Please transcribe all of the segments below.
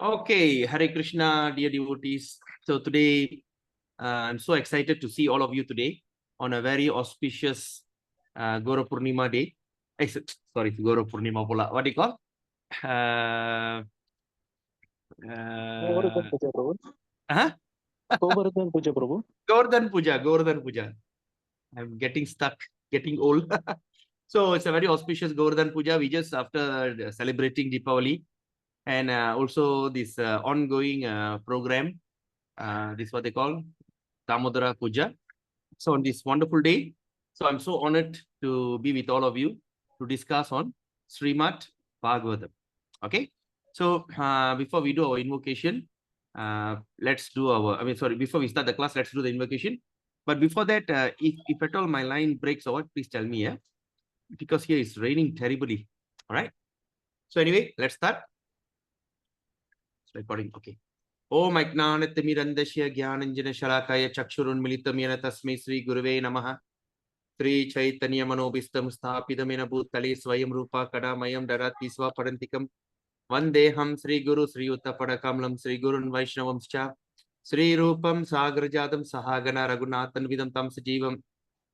Okay, Hare Krishna, dear devotees. So today, I'm so excited to see all of you today on a very auspicious Gora Purnima day. Sorry, Gora Purnima pula. What do you call? Govardhan Puja, Prabhu. Huh? Govardhan Puja, Prabhu. Govardhan Puja, Govardhan Puja. I'm getting stuck, getting old. So it's a very auspicious Govardhan Puja. We just after celebrating Deepavali and also this ongoing program. This is what they call Damodara Puja. So on this wonderful day, so I'm so honored to be with all of you to discuss on Srimad Bhagavatam. Okay. So before we do our invocation, let's do our, before we start the class, let's do the invocation. But before that, if at all my line breaks or what, please tell me, yeah? Because here it's raining terribly. All right. So anyway, let's start. It's recording. Okay. Om Ajnanathmirandasya Gyananjana Shalakaya Chakshurunmilitam Yena Tasmai Sri Guruve Namaha Sri Chaitanya Manobistam Sthapidamena Bhutale Swayam Rupa Kadamayam Darati Swaparantikam Vandeham Sri Guru Sri Uttapadakamelam Sri Gurun Vaishnavamscha Sri Rupam Sagrajadam Sahagana Raghunathan Vidam Tam Sajivam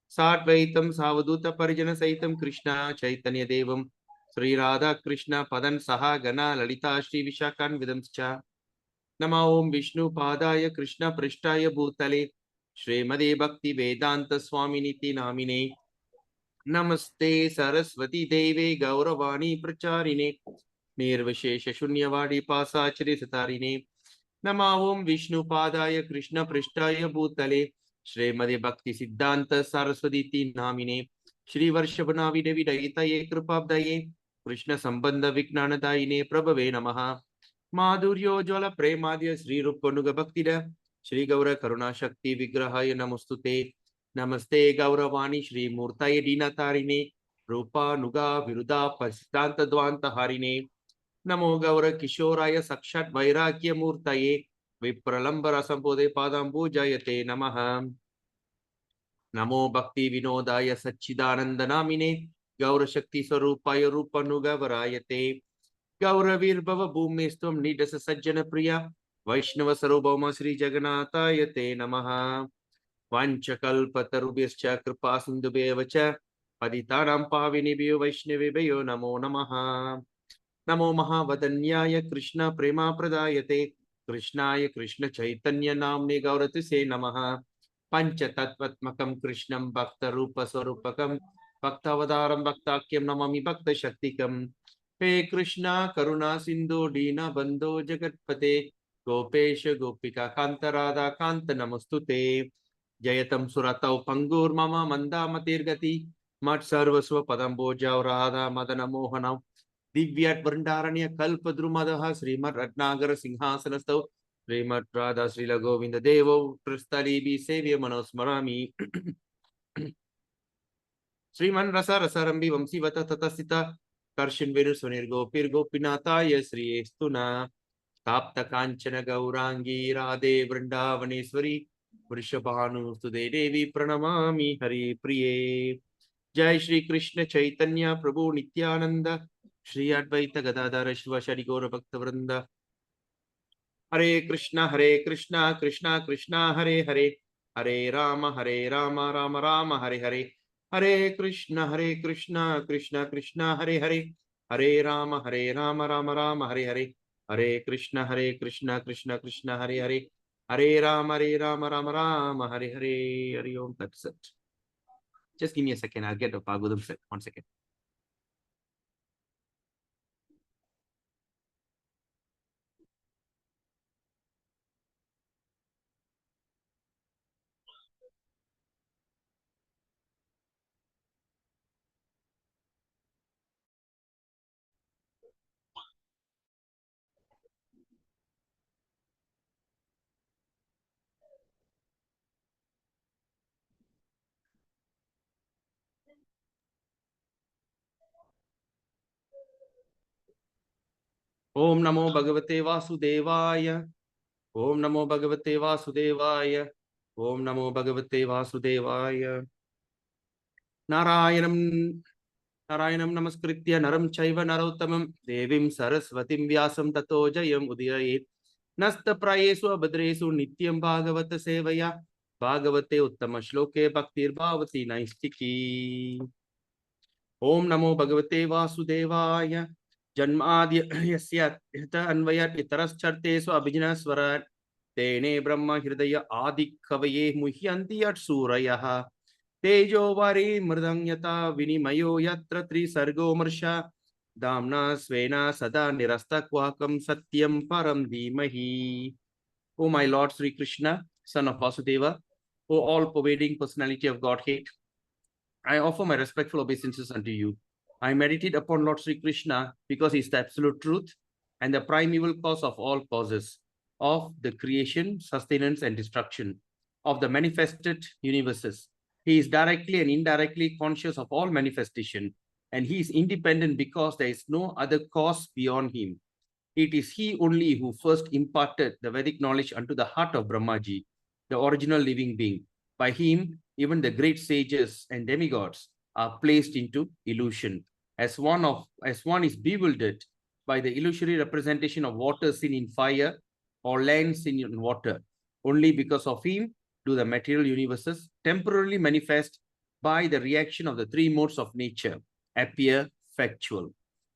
Satvaitam Savaduta Parijana Saitam Krishna Chaitanya Devam Sri Radha Krishna Padan Sahagana Lalita Shri Vishakan Vidamscha Nama Om Vishnu Padaya Krishna Prishtaya Bhutale Srimade Bhakti Vedanta Swaminiti Namine Namaste Saraswati Deve Gauravani Pracharine Nirvashesha Shunyavadi Pasachari Satarine Nama Om Vishnu Padaya Krishna Prishtaya Bhutale Srimade Bhakti Siddhanta Saraswati Namine Shri Varshabhanavi Devi Daitaye Krupabdaye Krishna Sambandha Viknanadaine Prabhave Namaha Madhuryo Premadya Sri Rupanuga Bhaktida Shri Gaura Karuna Shakti Vigrahaya Namostute Namaste Gauravani Shri Murtaye Dinatarine Rupa Nuga Viruda Pasidanta Dvanta Harine Namo Gaura Kishoraya Sakshat Vairagya Murtaye Vipralambara Sampode Padambu Jayate Namaha Namo Bhakti Vinodaya Satchidananda Namine Gaura Shakti Sarupaya Rupanuga Varayate Gauravir Bhava Bhumestum Nidasa Sajjana Priya Vaishnava Sarubhama Sri Jagannātha Yate Namaha Vanchakalpatarubhyascha Kripa Sindhubhyevacha Patitanam Pavinibhyo Vaishnavibhyo Namo Namaha Namo Mahavadanyaya Krishna Prema Pradayate Krishnaya Krishna Chaitanya Namne Gauratise Namaha Panchatattvatmakam Krishnam Bhakta Rupa Sarupakam Bhaktavadaram Bhaktakyam Namami Bhakta Shaktikam He Krishna Karuna Sindhu Dina Bandho Jagatpate Gopesha Gopika Kanta Radha Kanta Namostute Jayatam Suratau Pangur Mama Manda Matirgati Mat Sarvasva Padamboja Radha Madana Mohanam Divyat Vrindaranya Kalpadrumadaha Srimad Ratnagara Singhasanastau Srimad Radha Srila Govinda Devo Tristalibi Sevya Manosmarami Sriman Rasa Rasarambi Vamsivata Tatasita Karshan Venu Sunirgo Pirgo Pinataya Sri Estuna Tapta Kanchana Gaurangi Radhe Vrindavaneshwari Vrishabhanu Sude Devi Pranamami Hari Priye Jai Shri Krishna Chaitanya Prabhu Nityananda Shri Advaita Gadadhara Shiva Shri Gaura Bhakta Vrinda Hare Krishna Krishna Krishna Hare Hare Hare Rama Rama Rama Hare Hare Hare Krishna Krishna Krishna Hare Hare Hare Rama Rama Rama Hare Hare Hare Krishna Krishna Krishna Hare Hare Hare Rama Rama Rama Hare Hare Hare Om Tat Sat. Just give me a second, I'll get the Bhagavatam set. 1 second. Om Namo Bhagavate Vasudevaya. Om Namo Bhagavate Vasudevaya. Om Namo Bhagavate Vasudevaya. Narayanam Narayanam namaskritya naram chaiva narottamam devim saraswatim vyasam tato jayam udiyayet. Nasta prayesu abhadresu nityam bhagavata sevaya bhagavate uttama shloke bhaktir bhavati naistiki. Om namo bhagavate vasudevaya janmadya yasya hita anvayat itaraschartesu abhijnaswarat tene brahma hridaya adikavaye muhyanti yat surayah tejo vari mridanyata vinimayo yatra trisargo marsha damna svena sada nirastakvakam satyam param dhimahi. O my Lord Sri Krishna, son of Vasudeva, O all-pervading personality of Godhead, I offer my respectful obeisances unto you. I meditate upon Lord Sri Krishna because he is the absolute truth and the primeval cause of all causes, of the creation, sustenance, and destruction of the manifested universes. He is directly and indirectly conscious of all manifestation, and he is independent because there is no other cause beyond him. It is he only who first imparted the Vedic knowledge unto the heart of Brahmaji, the original living being. By him, even the great sages and demigods are placed into illusion. As one is bewildered by the illusory representation of water seen in fire or land seen in water, only because of him do the material universes temporarily manifest by the reaction of the three modes of nature appear factual,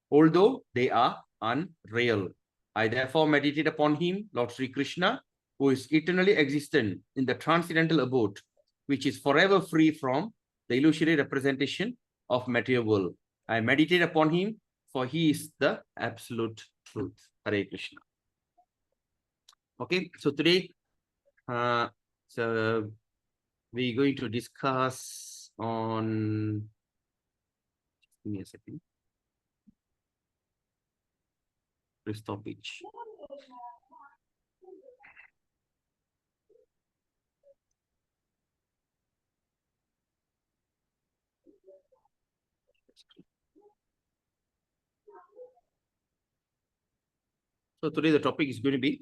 although they are unreal. I therefore meditate upon him, Lord Sri Krishna, who is eternally existent in the transcendental abode, which is forever free from the illusory representation of material world. I meditate upon him, for he is the absolute truth. Hare Krishna. Okay, so today, we're going to discuss on. Give me a second. Stoppage. So today the topic is going to be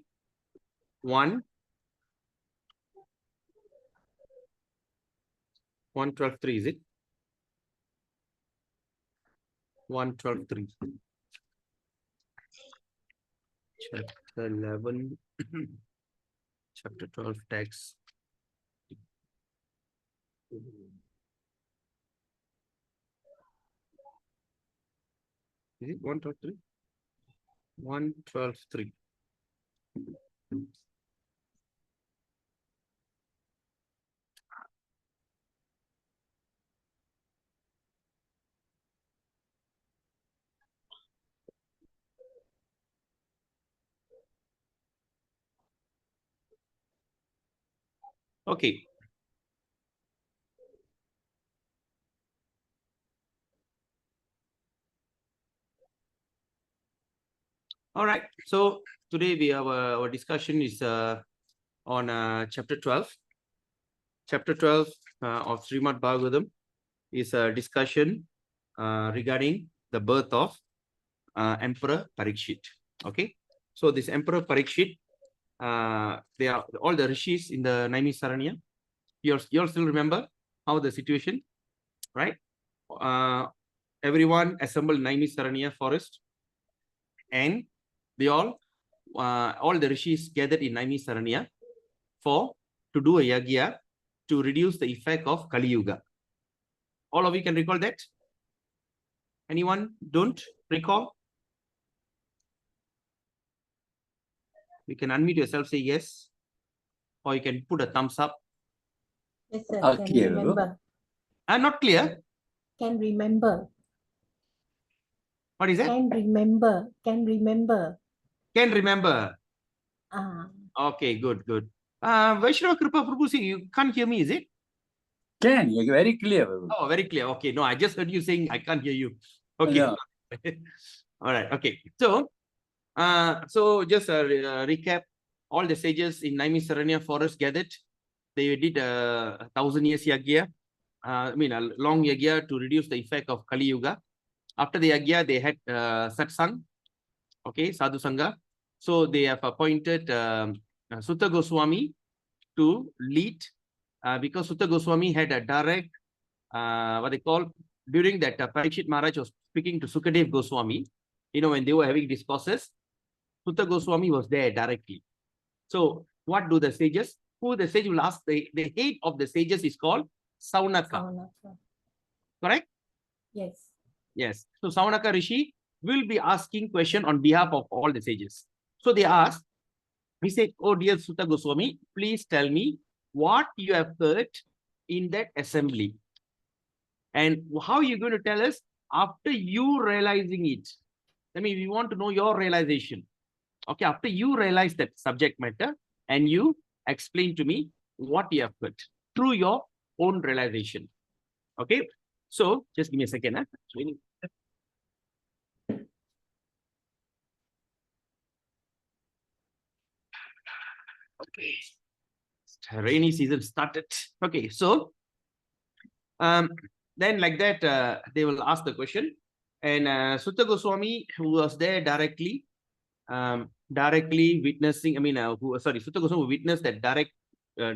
1:12:3, is it? 1:12:3. Chapter 11, chapter 12 text. Is it 1:12:3? 1:12:3. Okay. All right. So today we have our discussion is on chapter 12. Chapter 12 of Srimad Bhagavatam is a discussion regarding the birth of Emperor Parikshit. Okay. So this Emperor Parikshit, they are all the rishis in the Naimisaranya. You all still remember how the situation, right? Everyone assembled in Naimisaranya forest, and they all the rishis gathered in Naimisaranya to do a yagya to reduce the effect of Kali Yuga. All of you can recall that? Anyone don't recall? You can unmute yourself, say yes, or you can put a thumbs up. Yes, sir. Okay, Can remember. Not clear. Can remember. What is that? Can remember. Can remember. Can remember. Ah. Okay, good. Vaishnava Kripa Prabhu, you can't hear me, is it? Can, you're very clear. Oh, very clear. Okay, no, I just heard you saying I can't hear you. Okay. No. All right. Okay. So just a recap. All the sages in Naimisaranya forest gathered. They did 1,000 years yagya. A long yagya to reduce the effect of Kali Yuga. After the yagya, they had satsang. Okay, sadhu sangha. So they have appointed Sutta Goswami to lead because Sutta Goswami had a direct, during that, Parikshit Maharaj was speaking to Sukadev Goswami, when they were having discourses, Sutta Goswami was there directly. So what do the sages? Who the sage will ask? The head of the sages is called Saunaka. Saunaka. Correct? Yes. Yes. So Saunaka Rishi will be asking question on behalf of all the sages. So they asked, he said, "Oh dear Sutta Goswami, please tell me what you have heard in that assembly. And how are you going to tell us after you realizing it? I mean, we want to know your realization. Okay, after you realize that subject matter and you explain to me what you have heard through your own realization." Okay, so just give me a second. It's raining. Okay, rainy season started. Okay, so then like that, they will ask the question, and Sutta Goswami, who was there directly witnessing, Sutta Goswami witnessed that direct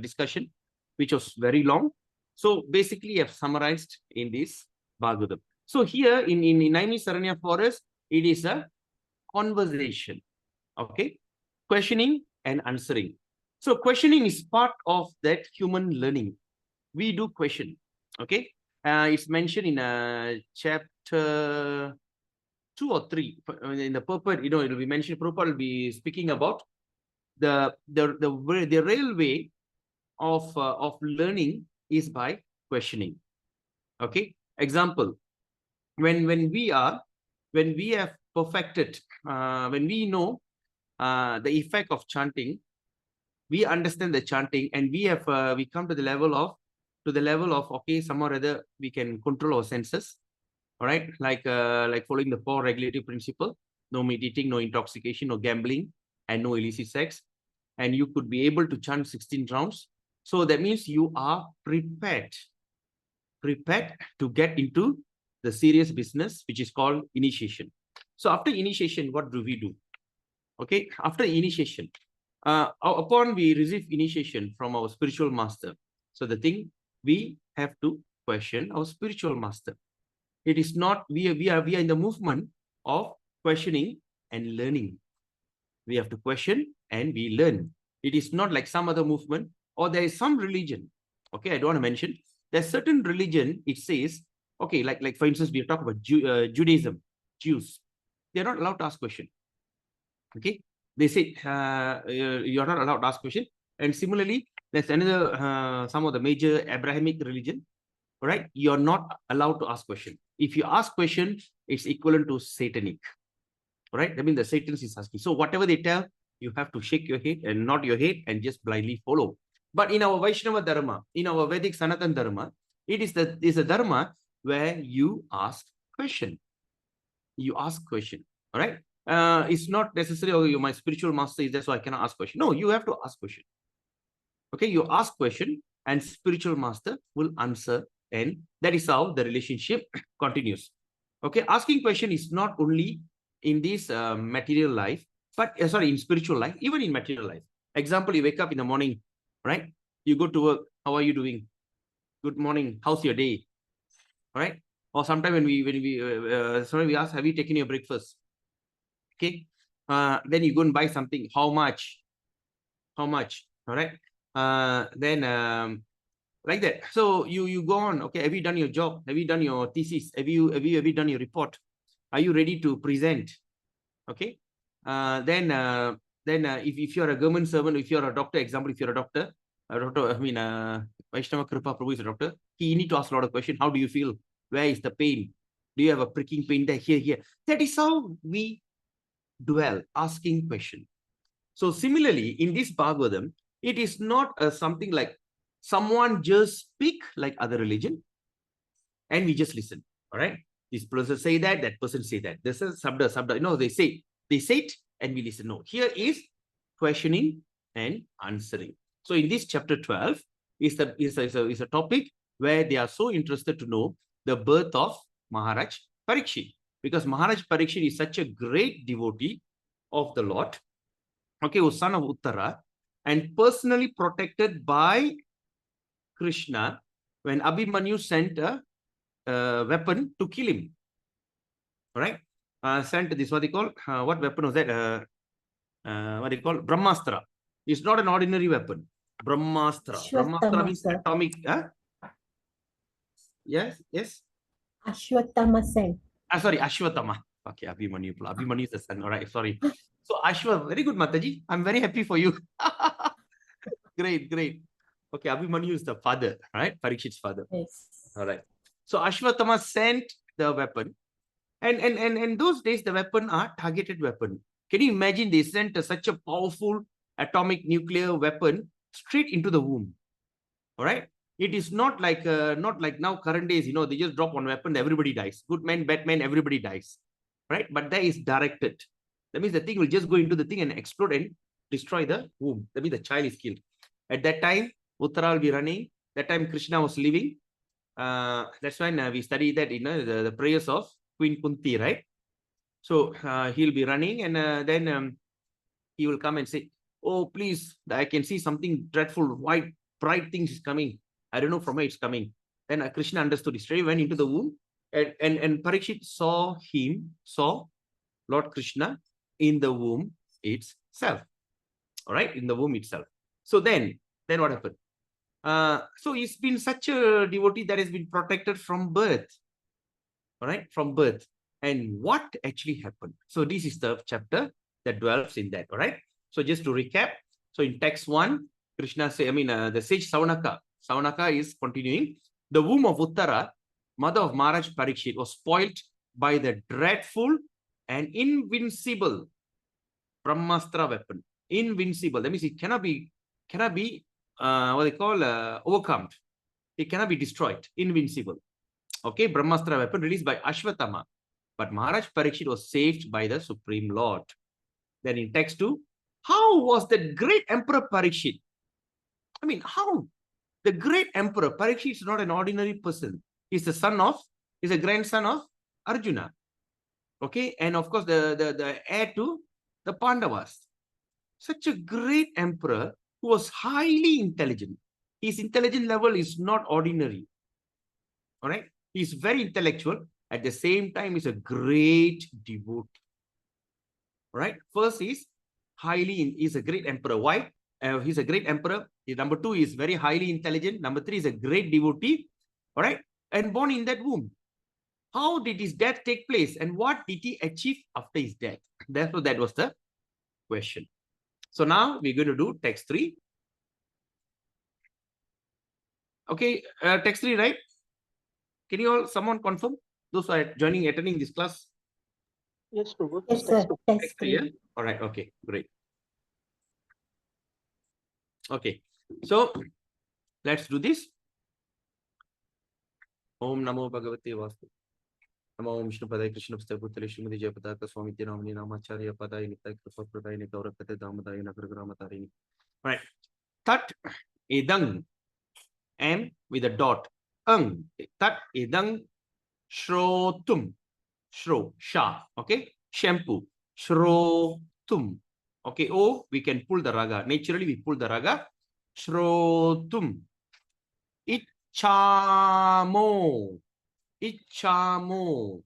discussion, which was very long. So basically, I've summarized in this Bhagavatam. So here in Naimi Saranya Forest, it is a conversation, okay? Questioning and answering. So questioning is part of that human learning. We do question, okay? It's mentioned in chapter 2 or 3 in the purport. It will be mentioned. Prabhupada will be speaking about the railway of learning is by questioning. Okay. Example: when we have perfected, when we know the effect of chanting, we understand the chanting, and we come to the level of okay, somehow or other we can control our senses. All right, like following the 4 regulative principle: no meat eating, no intoxication, no gambling, and no illicit sex. And you could be able to chant 16 rounds. So that means you are prepared to get into the serious business, which is called initiation. So after initiation, what do we do? Okay, after initiation, upon we receive initiation from our spiritual master, so the thing, we have to question our spiritual master. It is not, we are in the movement of questioning and learning. We have to question and we learn. It is not like some other movement, or there is some religion. Okay, I don't want to mention. There's certain religion, it says, okay, like for instance, we talk about Judaism, Jews. They're not allowed to ask question. Okay, they say you're not allowed to ask question. And similarly, there's another, some of the major Abrahamic religion, right? You're not allowed to ask question. If you ask question, it's equivalent to satanic, right? I mean, the Satan is asking. So whatever they tell, you have to shake your head and nod your head and just blindly follow. But in our Vaishnava Dharma, in our Vedic Sanatan Dharma, it is a Dharma where you ask question. You ask question, all right? It's not necessarily, oh, my spiritual master is there, so I cannot ask question. No, you have to ask question. Okay, you ask question and spiritual master will answer, and that is how the relationship continues. Okay, asking question is not only in this material life, but in spiritual life, even in material life. Example, you wake up in the morning, right? You go to work. How are you doing? Good morning. How's your day? All right. Or sometimes when we ask, have you taken your breakfast? Okay. Then you go and buy something. How much? How much? All right. Then like that. So you go on. Okay. Have you done your job? Have you done your thesis? Have you done your report? Are you ready to present? Okay. Then if you're a government servant, if you're a doctor, example, if you're a doctor, Vaishnava Kripa Prabhu is a doctor, you need to ask a lot of questions. How do you feel? Where is the pain? Do you have a pricking pain there? Here. That is how we dwell, asking question. So similarly, in this Bhagavatam, it is not something like someone just speak like other religion and we just listen. All right. This person say that person say that. This is sabda. No, they say it and we listen. No, here is questioning and answering. So in this chapter 12 is a topic where they are so interested to know the birth of Maharaj Parikshit, because Maharaj Parikshit is such a great devotee of the Lord, okay, who son of Uttara, and personally protected by Krishna when Abhimanyu sent a weapon to kill him. All right. Sent this, what they call, what weapon was that? What they call? Brahmastra. It's not an ordinary weapon. Brahmastra. Brahmastra means Ashwatthama. atomic. Yes, yes. Ashwatthama sent. Sorry, Ashwatthama. Okay, Abhimanyu. Abhimanyu is the son. All right, sorry. So Ashwa, very good, Mataji. I'm very happy for you. Great, great. Okay, Abhimanyu is the father, right? Parikshit's father. Yes. All right. So Ashwatthama sent the weapon. And those days, the weapon are targeted weapon. Can you imagine they sent such a powerful atomic nuclear weapon straight into the womb? All right. It is not like now current days, they just drop one weapon, everybody dies. Good man, bad man, everybody dies. Right? But that is directed. That means the thing will just go into the thing and explode and destroy the womb. That means the child is killed. At that time, Uttara will be running. That time Krishna was living. That's why we study that in the prayers of Queen Kunti, right? So he'll be running, and then he will come and say, "Oh, please, I can see something dreadful, white, bright things is coming. I don't know from where it's coming." Then Krishna understood. He straight went into the womb, and Parikshit saw Lord Krishna in the womb itself. All right, in the womb itself. So then what happened? So he's been such a devotee that has been protected from birth. All right, from birth. And what actually happened? So this is the chapter that dwells in that. All right. So just to recap. So in text 1, Krishna say, the sage Savanaka is continuing. The womb of Uttara, mother of Maharaj Parikshit, was spoilt by the dreadful and invincible Brahmastra weapon. Invincible. That means it cannot be what they call overcome. It cannot be destroyed. Invincible. Okay, Brahmastra weapon released by Ashwatthama. But Maharaj Parikshit was saved by the Supreme Lord. Then in text 2, how was that great Emperor Parikshit? How? The great Emperor Parikshit is not an ordinary person. He's a grandson of Arjuna. Okay, and of course the heir to the Pandavas. Such a great emperor who was highly intelligent. His intelligence level is not ordinary. All right, he's very intellectual. At the same time, he's a great devotee. All right, first he's a great emperor. Why? He's a great emperor. Number 2 is very highly intelligent. Number 3 is a great devotee. All right, and born in that womb. How did his death take place, and what did he achieve after his death? Therefore, that was the question. So now we're going to do text 3. Okay, text 3, right? Can someone confirm? Those who are attending this class? Yes, Prabhu. Yes, sir. Text Clear? 3. All right. Okay, great. Okay, so let's do this. Om Namo Bhagavate Vastu. Namo Om Vishnu Padaya Krishna Pustaka Putale Srimati Jayapataka Swami Namani Namacharya Padaya Nitya Kripa Pradaya Gaurakate Damadaya Nagaragramatarini. All right. Tat Edang. M with a dot. Tat Edang Shrotum. Sha. Okay. Shampoo. Shrotum. Okay. O, we can pull the raga. Naturally, we pull the raga. Shrotum. Ichamo.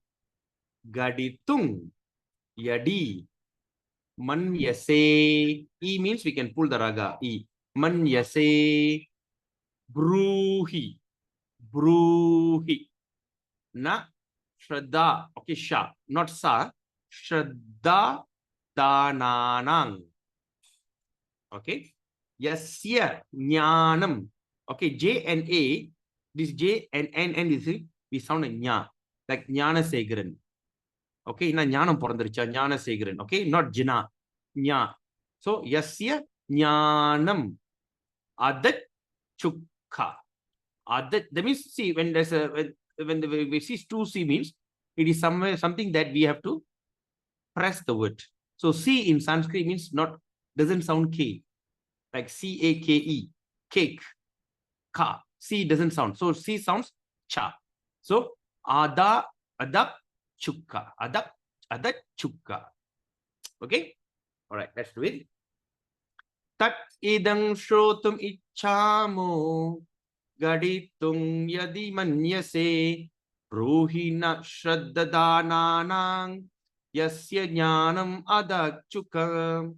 Gaditung. Yadi. Manyase. E means we can pull the raga. E. Manyase. Bruhi. Na. Shraddha. Okay, Sha. Not Sa. Shraddha Dananang. Okay. Yasya Jnanam. Okay, J and A. This J and N is we sound like Nya. Like Jnana Segaran. Okay, na Jnanam Porandricha, Jnana Segaran. Okay, not Jina. Nya. So Yasya Jnanam. Adat Chukha. Adat, that means, see, when there's when we see 2C means it is something that we have to press the word. So C in Sanskrit means doesn't sound K, like C-A-K-E, cake, ka. C doesn't sound. So C sounds cha. So adak chukka. Adat chukka. Okay. All right. Let's do it. Tat idang shrotum ichamo gaditung yadi manyase Ruhina Shraddhadananang Yasya Jnanam Adachukam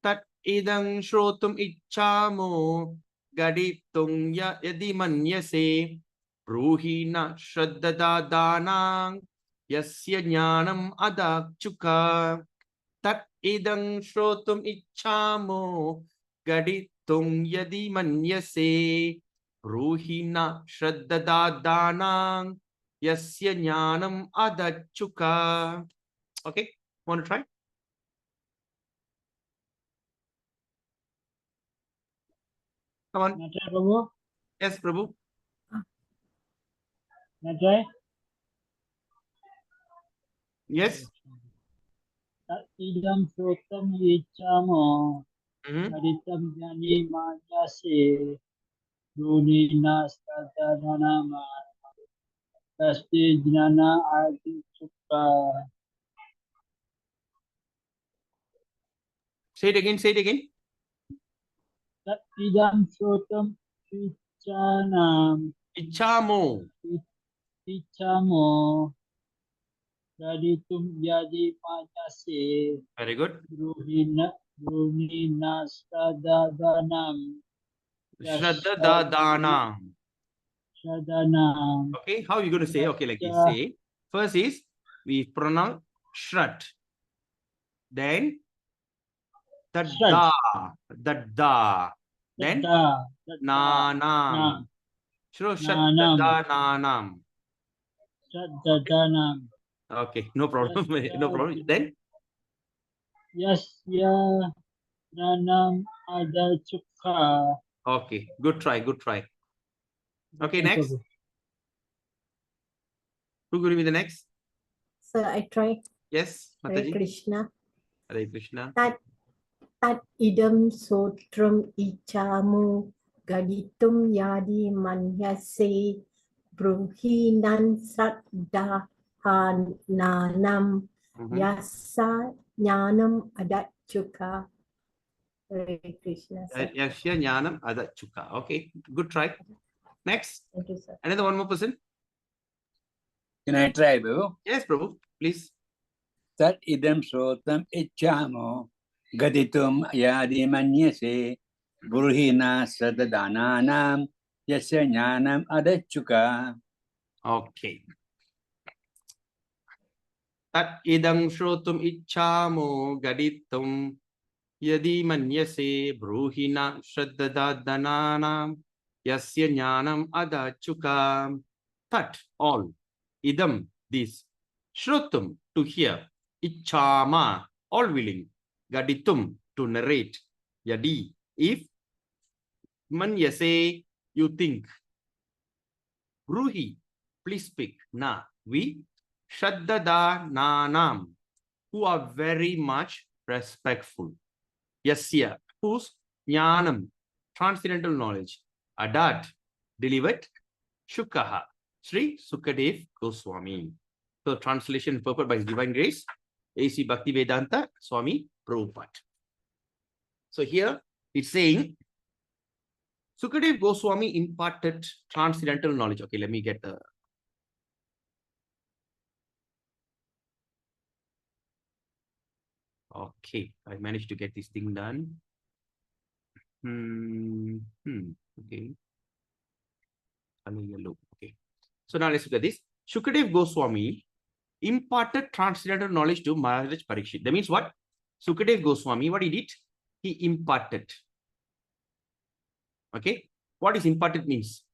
Tat Idang Shrotum Ichamo Gaditung Yadi Manyase Ruhina Shraddhadanang Yasya Jnanam Adachuka Tat Idang Shrotum Ichamo Gaditung Yadi Manyase Ruhina Shraddhadanang Yasya Jnanam Adachuka. Okay, want to try? Come on. Natray Prabhu. Yes, Prabhu. Natray. Yes. Tat idam sotam ichamo. Mhm. Gaditam jani manyase. Runina statadanama. Pasti jnana adi sukha. Say it again. Say it again. Tat idam sotam ichanam. Ichamo. Ichamo. Gaditum jadi manyase. Very good. Runina statadanam. Shraddhadanam. Sadanam. Okay, how are you going to say? Okay, like this. Say, first is we pronounce Shrad. Then the da. The da. Then nanam. Shraddhadanam. Sadanam. Okay, no problem. No problem. Then Yasya nanam ada cukha. okay, good try, good try. Okay, next. Who will be the next? Sir, I try. Yes, Hare Mataji. Krishna. Hare Krishna. Tat idam sotram ichamu gaditum yadi manyase bruhinan saddhananam Mhm. yasa jnanam adachuka. Hare Krishna, sir. Yakshya Jnanam Adachuka. Okay, good try. Next, Thank you, sir. another one more person. Can I try, Prabhu? Yes, Prabhu, please. Tat idam sotam ichamo gaditum yadi manyase burhina sadadananam yasya jnanam adachuka. Okay. Tat idang shrotum ichamo gaditum yadi manyase bruhina shraddhadananam yasya jnanam adachuka. Tat, all. Idam, this. Shrotum, to hear. Ichama, all willing. Gaditum, to narrate. Yadi, if. Manyase, you think. Bruhi, please speak. Na, we. Shraddhadananam, who are very much respectful. Yasya, whose jnanam, transcendental knowledge. Adat, delivered. Shukaha, Sri Sukadev Goswami. So translation purport by His Divine Grace, A.C. Bhaktivedanta Swami Prabhupada. So here it's saying Sukadev Goswami imparted transcendental knowledge. Okay, let me get the. Okay, I managed to get this thing done. Okay. Yellow. Okay. So now let's look at this. Sukadev Goswami imparted transcendental knowledge to Maharaj Parikshit. That means what? Sukadev Goswami, what he did? He imparted. Okay. What is imparted means?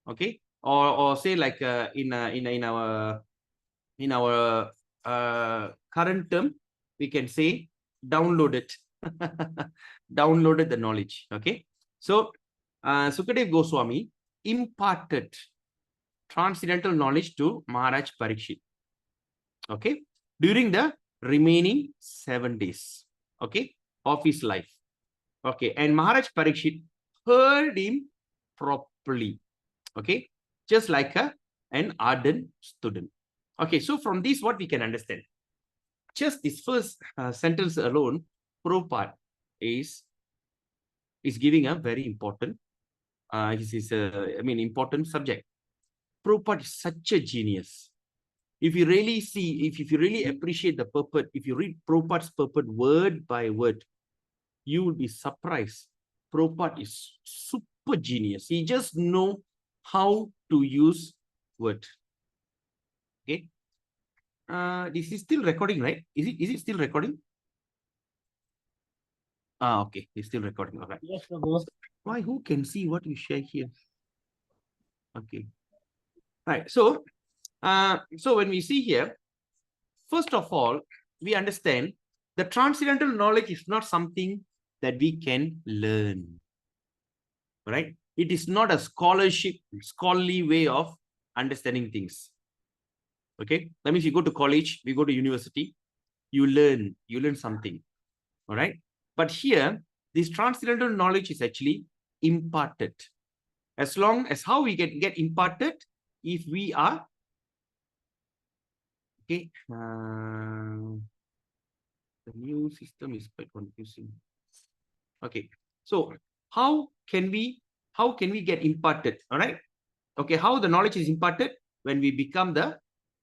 Okay. Or say like in our current term, we can say downloaded. Downloaded the knowledge. Okay. So Sukadev Goswami imparted transcendental knowledge to Maharaj Parikshit. Okay. During the remaining 7 days. Okay. Of his life. Okay. And Maharaj Parikshit heard him properly. Okay. Just like an ardent student. Okay. So from this, what we can understand? Just this first sentence alone, Prabhupada is giving a very important, important subject. Prabhupada is such a genius. If you really see, if you really appreciate the purport, if you read Prabhupada's purport word by word, you will be surprised. Prabhupada is super genius. He just know how to use word. Okay. This is still recording, right? Is it still recording? Okay. It's still recording. All right. Yes, Prabhu. Why? Who can see what you share here? Okay. Right. So when we see here, first of all, we understand the transcendental knowledge is not something that we can learn. Right? It is not a scholarly way of understanding things. Okay. That means you go to college, we go to university, you learn something. All right. But here, this transcendental knowledge is actually imparted. As long as how we get imparted, if we are okay. The new system is quite confusing. Okay. So how can we get imparted? All right. Okay. How the knowledge is imparted? When we become the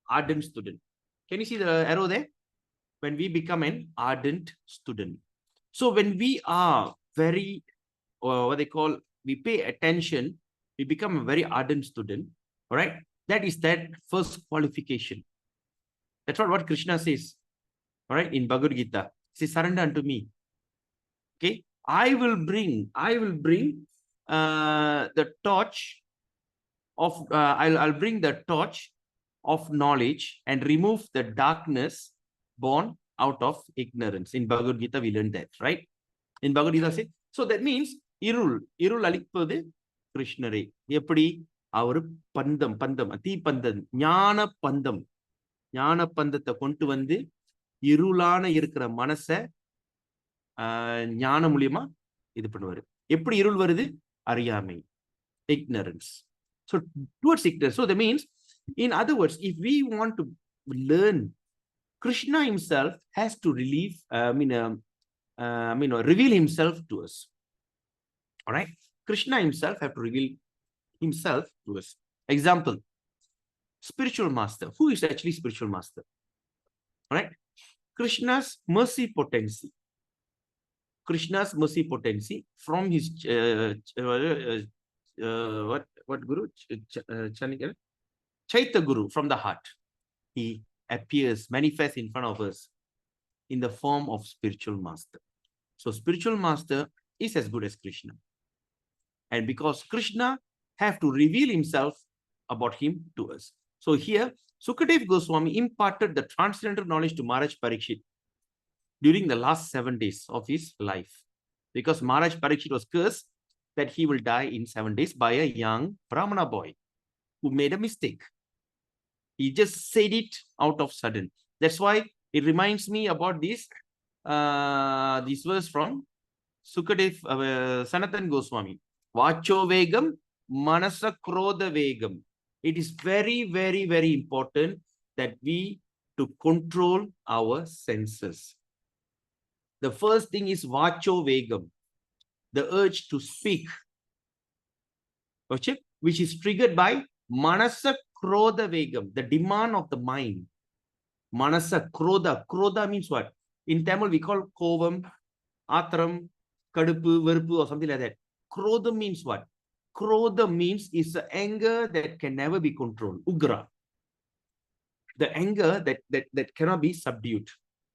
ardent student. Can you see the arrow there? When we become an ardent student. So when we are very, or what they call, we pay attention, we become a very ardent student. All right. That is that first qualification. That's what Krishna says. All right. In Bhagavad Gita, he says, surrender unto me. Okay. I will bring the torch of, I'll bring the torch of knowledge and remove the darkness born out of ignorance. In Bhagavad Gita, we learned that, right? In Bhagavad Gita, say, so that means irul alikpadu Krishnare. Eppadi avaru pandam, ati pandam, ஞான பந்தத்தை கொண்டு வந்து இருளான இருக்கிற மனசை ஞான மூலியமா இது பண்ணுவாரு. எப்படி இருள் வருது? அறியாமை, ignorance. So towards ignorance. So that means, in other words, if we want to learn, Krishna himself has to reveal himself to us. All right. Krishna himself have to reveal himself to us. Example, spiritual master. Who is actually spiritual master? All right. Krishna's mercy potency. Krishna's mercy potency from his what guru? Chaitya Guru, from the heart. He appears, manifests in front of us in the form of spiritual master. So spiritual master is as good as Krishna. And because Krishna have to reveal himself about him to us. So here, Sukadeva Goswami imparted the transcendental knowledge to Maharaj Parikshit during the last 7 days of his life. Because Maharaj Parikshit was cursed that he will die in 7 days by a young Brahmana boy who made a mistake. He just said it out of sudden. That's why it reminds me about this verse from Sukadeva Sanatan Goswami. Vacho vegam, manasa krodha vegam. It is very, very, very important that we to control our senses. The first thing is vacho vegam, the urge to speak, okay, which is triggered by manasa krodha vegam, the demand of the mind. Manasa krodha. Krodha means what? In Tamil we call kovam, atram, kadupu, verpu, or something like that. Krodha means what? Krodha means is the anger that can never be controlled. Ugra. The anger that cannot be subdued.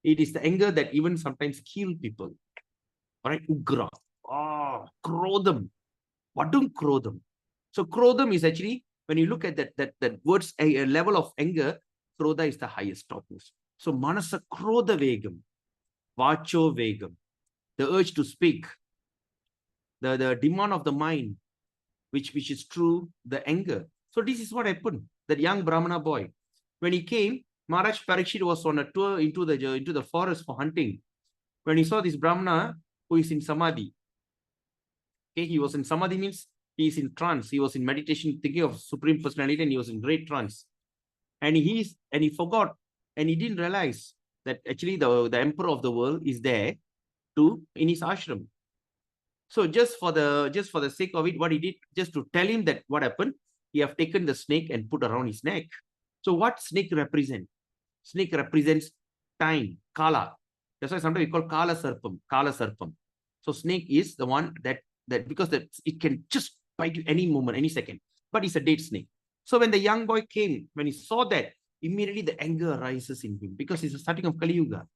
It is the anger that even sometimes kill people. All right, Ugra. Krodham. Vadum krodham. So krodham is actually, when you look at that word's a level of anger, krodha is the highest topmost. So manasa krodha vegam, vacho vegam, the urge to speak, the demand of the mind, which is true, the anger. So this is what happened. That young Brahmana boy, when he came, Maharaj Parikshit was on a tour into the forest for hunting. When he saw this Brahmana who is in samadhi, okay, he was in samadhi means he is in trance. He was in meditation, thinking of Supreme Personality, and he was in great trance. And he forgot, and he didn't realize that actually the emperor of the world is there in his ashram. So just for the sake of it, what he did, just to tell him that what happened, he have taken the snake and put around his neck. So what snake represent? Snake represents time, kala. That's why sometimes we call kala sarpam, kala sarpam. So snake is the one that because it can just bite you any moment, any second, but it's a dead snake. So when the young boy came, when he saw that, immediately the anger arises in him because it's the starting of Kali Yuga.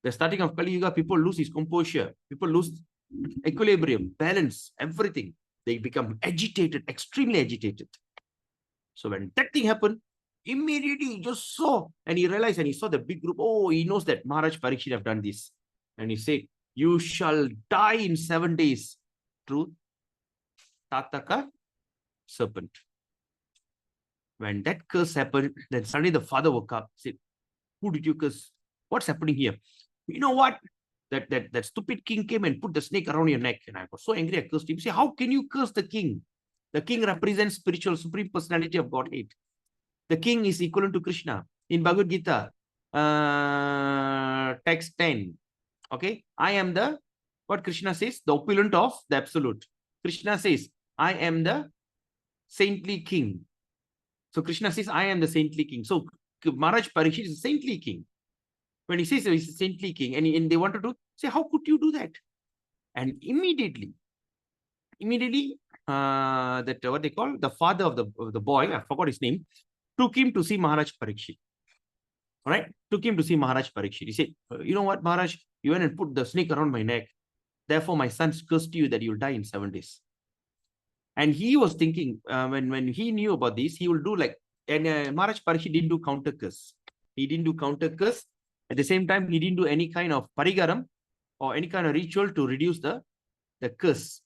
The starting of Kali Yuga, people lose his composure, people lose equilibrium, balance, everything. They become agitated, extremely agitated. So when that thing happened, immediately he just saw and he realized and he saw the big group. Oh, he knows that Maharaj Parikshit have done this. And he said, you shall die in 7 days through Tataka serpent. When that curse happened, then suddenly the father woke up, said, who did you curse? What's happening here? You know what? That stupid king came and put the snake around your neck. And I was so angry, I cursed him. Say, how can you curse the king? The king represents spiritual, supreme personality of Godhead. The king is equivalent to Krishna. In Bhagavad Gita, text 10. Okay, I am the, what Krishna says, the opulent of the absolute. Krishna says, I am the saintly king. So Krishna says, I am the saintly king. So Maharaj Parikshit is a saintly king. When he says he's a saintly king, and they wanted to say, how could you do that? And immediately, that what they call the father of the boy, I forgot his name, took him to see Maharaj Parikshit. All right, took him to see Maharaj Parikshit. He said, you know what, Maharaj, you went and put the snake around my neck. Therefore, my son cursed you that you'll die in 7 days. And he was thinking, when he knew about this, he will do like, and Maharaj Parikshit didn't do counter curse. He didn't do counter curse. At the same time, he didn't do any kind of parigaram or any kind of ritual to reduce the curse.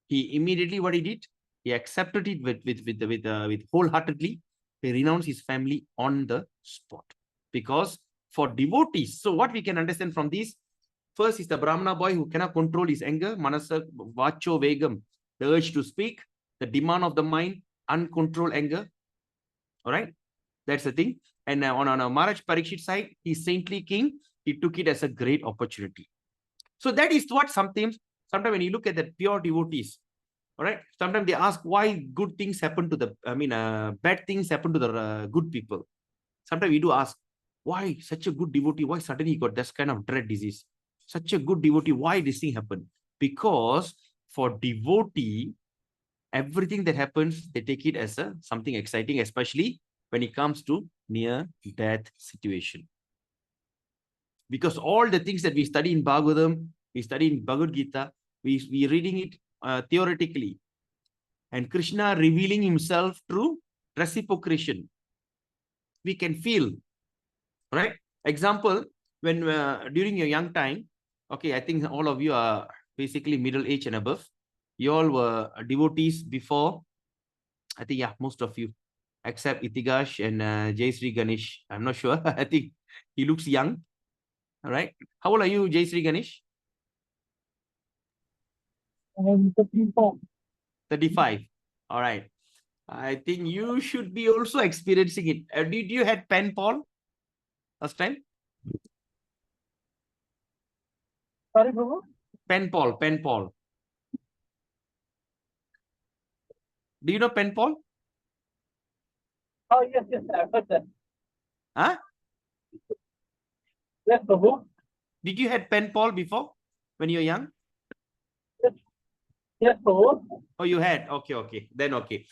He immediately, what he did, he accepted it with wholeheartedly. He renounced his family on the spot. Because for devotees, so what we can understand from this, first is the Brahmana boy who cannot control his anger, manasa vacho vegam, the urge to speak, the demand of the mind, uncontrolled anger. All right, that's the thing. And on a Maharaj Parikshit side, he's saintly king. He took it as a great opportunity. So that is what sometimes when you look at the pure devotees, all right, sometimes they ask why good things happen to the, bad things happen to the good people. Sometimes we do ask, why such a good devotee, why suddenly he got this kind of dread disease? Such a good devotee, why this thing happened? Because for devotee, everything that happens, they take it as something exciting, especially when it comes to near-death situation. Because all the things that we study in Bhagavatam, we study in Bhagavad Gita, we reading it theoretically. And Krishna revealing himself through reciprocation. We can feel, right? Example, when during your young time, okay, I think all of you are basically middle age and above. You all were devotees before, I think, yeah, most of you, except Itigash and Jay Sri Ganesh. I'm not sure. I think he looks young. All right. How old are you, Jay Sri Ganesh? 35. All right. I think you should be also experiencing it. Did you had pen pal last time? Sorry, Prabhu? Pen pal. Do you know pen pal? Oh, yes, I've heard that. Huh? Yes, Prabhu. Did you had pen pal before when you were young? Yes, Prabhu. Oh, you had. Okay. Then okay.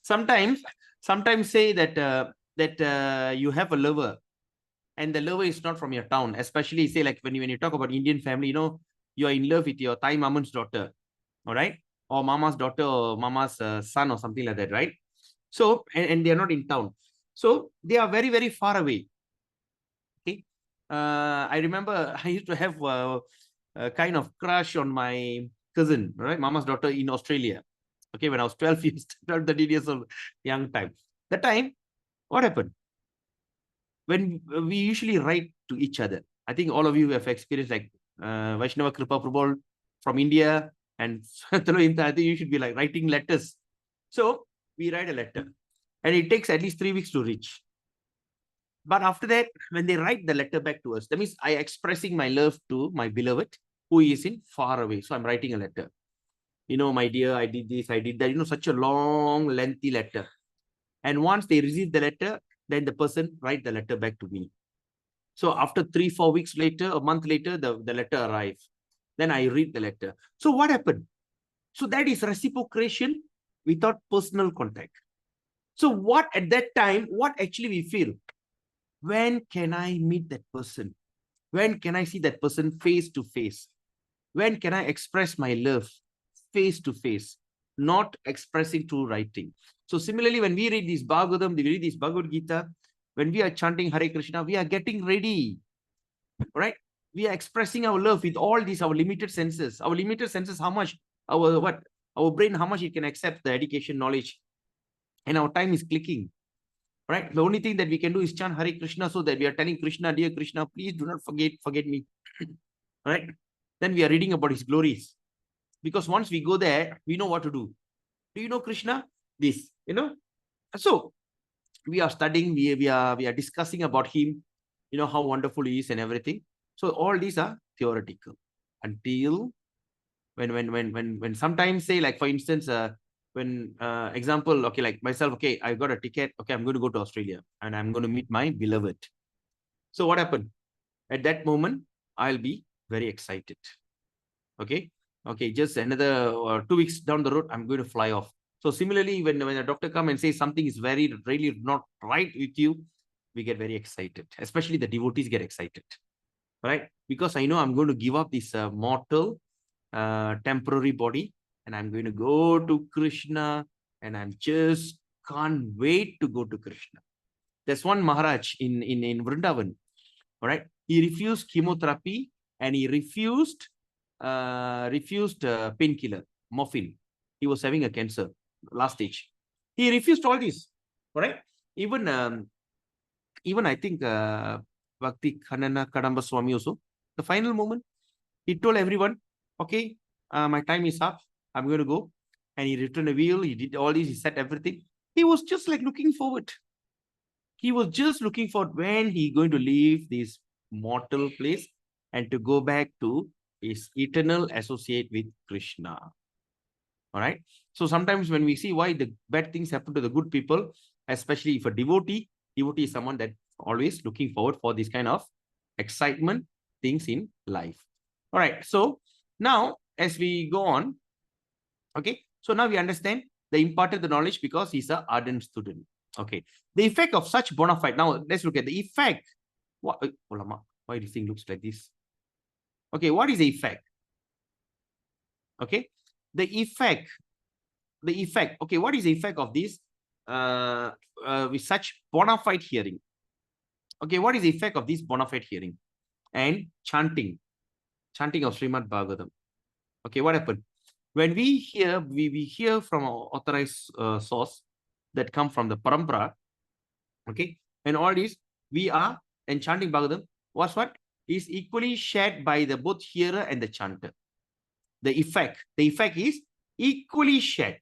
Sometimes say that you have a lover, and the lover is not from your town. Especially say like when you talk about Indian family, you know, you are in love with your Thai mama's daughter, all right, or mama's daughter or mama's son or something like that, right? So and they are not in town, so they are very, very far away. Okay, I remember I used to have a kind of crush on my cousin, right, mama's daughter in Australia. Okay, when I was 12 years, 12, 13 years old, young time. That time, what happened? When we usually write to each other, I think all of you have experienced like Vaishnava Kripa Prabhu from India, and I think you should be like writing letters. So we write a letter, and it takes at least 3 weeks to reach. But after that, when they write the letter back to us, that means I expressing my love to my beloved who is in far away. So I'm writing a letter. my dear, I did this, I did that, such a long, lengthy letter. And once they receive the letter, then the person write the letter back to me. So after 3-4 weeks later, a month later, the letter arrives. Then I read the letter. So what happened? So that is reciprocation without personal contact. So what at that time, what actually we feel? When can I meet that person? When can I see that person face to face? When can I express my love face to face, not expressing through writing? So similarly, when we read this Bhagavatam, we read this Bhagavad Gita, when we are chanting Hare Krishna, we are getting ready, right? We are expressing our love with all these, our limited senses. Our limited senses, how much, our brain, how much it can accept the education, knowledge, and our time is clicking, right? The only thing that we can do is chant Hare Krishna, so that we are telling Krishna, dear Krishna, please do not forget me, right? Then we are reading about his glories. Because once we go there, we know what to do. Do you know Krishna? This, So we are studying, we are discussing about him, how wonderful he is and everything. So all these are theoretical until when sometimes say, like, for instance, when example, okay, like myself, okay, I got a ticket, okay, I'm going to go to Australia and I'm going to meet my beloved. So what happened? At that moment, I'll be very excited. Okay, just another 2 weeks down the road, I'm going to fly off. So similarly, when a doctor comes and says something is really not right with you, we get very excited. Especially the devotees get excited, right? Because I know I'm going to give up this mortal, temporary body, and I'm going to go to Krishna, and I'm just can't wait to go to Krishna. There's one Maharaj in Vrindavan, all right? He refused chemotherapy and he refused painkiller, morphine. He was having a cancer, last stage. He refused all this, right? Even I think Bhakti Kanana Kadamba Swami also, the final moment, he told everyone, okay, my time is up, I'm going to go. And he returned a wheel, he did all this, he said everything. He was just like looking forward. He was just looking for when he going to leave this mortal place and to go back to his eternal associate with Krishna. All right. So sometimes when we see why the bad things happen to the good people, especially if a devotee is someone that always looking forward for this kind of excitement things in life. All right. So now as we go on, okay. So now we understand the imparted the knowledge because he's an ardent student. Okay. The effect of such bona fide. Now let's look at the effect. What? Why this thing looks like this? Okay. What is the effect? Okay. The effect. Okay. What is the effect of this with such bona fide hearing? Okay. What is the effect of this bona fide hearing and chanting of Srimad Bhagavatam? Okay. What happened? When we hear, we hear from our authorized source that come from the parampara, okay, and all this, we are chanting Bhagavatam, what is equally shared by the both hearer and the chanter. The effect is equally shared.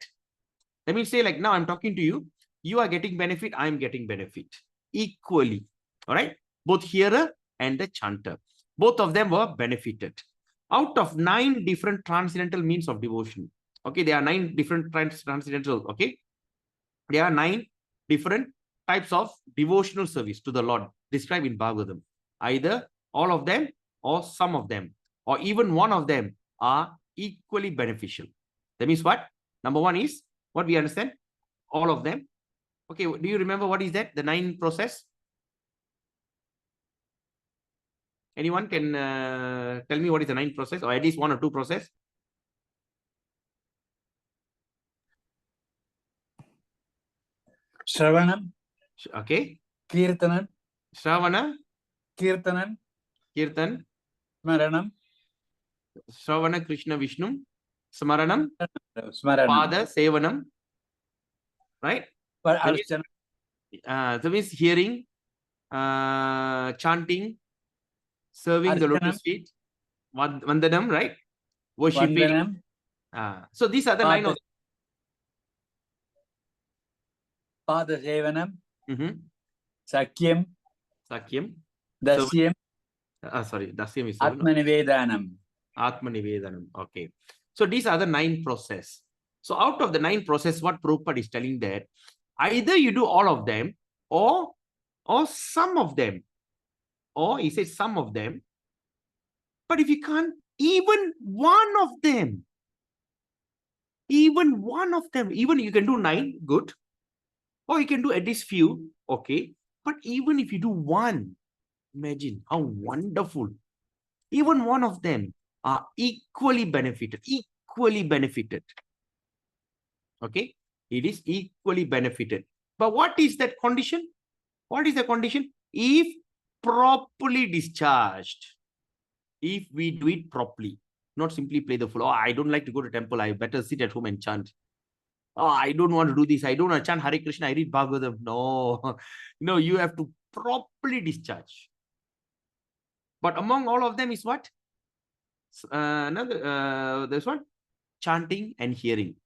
Let me say, like, now I'm talking to you, you are getting benefit, I'm getting benefit equally. All right, both hearer and the chanter, both of them were benefited. Out of 9 different transcendental means of devotion. Okay, there are 9 different transcendental. Okay, there are 9 different types of devotional service to the Lord described in Bhagavatam. Either all of them or some of them or even one of them are equally beneficial. That means what? Number 1 is what we understand, all of them. Okay, do you remember what is that? The 9 process? Anyone can tell me what is the 9 process, or at least 1 or 2 process? Shravanam. Okay. Kirtanam. Shravana. Kirtanam. Kirtan. Smaranam. Shravana Krishna Vishnu. Smaranam. Smaranam. Pada Sevanam. Right? That means hearing, chanting, serving the lotus feet, Vandanam, right? Worshipping. So these are the 9 of Pada Sevanam. Sakyam. Dasyam. Dasyam is Atmanivedanam. Atmanivedanam. Okay. So these are the 9 process. So out of the 9 process, what Prabhupada is telling that either you do all of them or some of them, or he says some of them. But if you can't, even one of them, even you can do 9, good. Or you can do at least few, okay. But even if you do one, imagine how wonderful. Even one of them are equally benefited. Okay, it is equally benefited. But what is that condition? What is the condition? If properly discharged. If we do it properly, not simply play the fool. Oh, I don't like to go to temple. I better sit at home and chant. Oh, I don't want to do this. I don't want to chant Hare Krishna. I read Bhagavatam. No, no, you have to properly discharge. But among all of them is what? There's what? Chanting and hearing.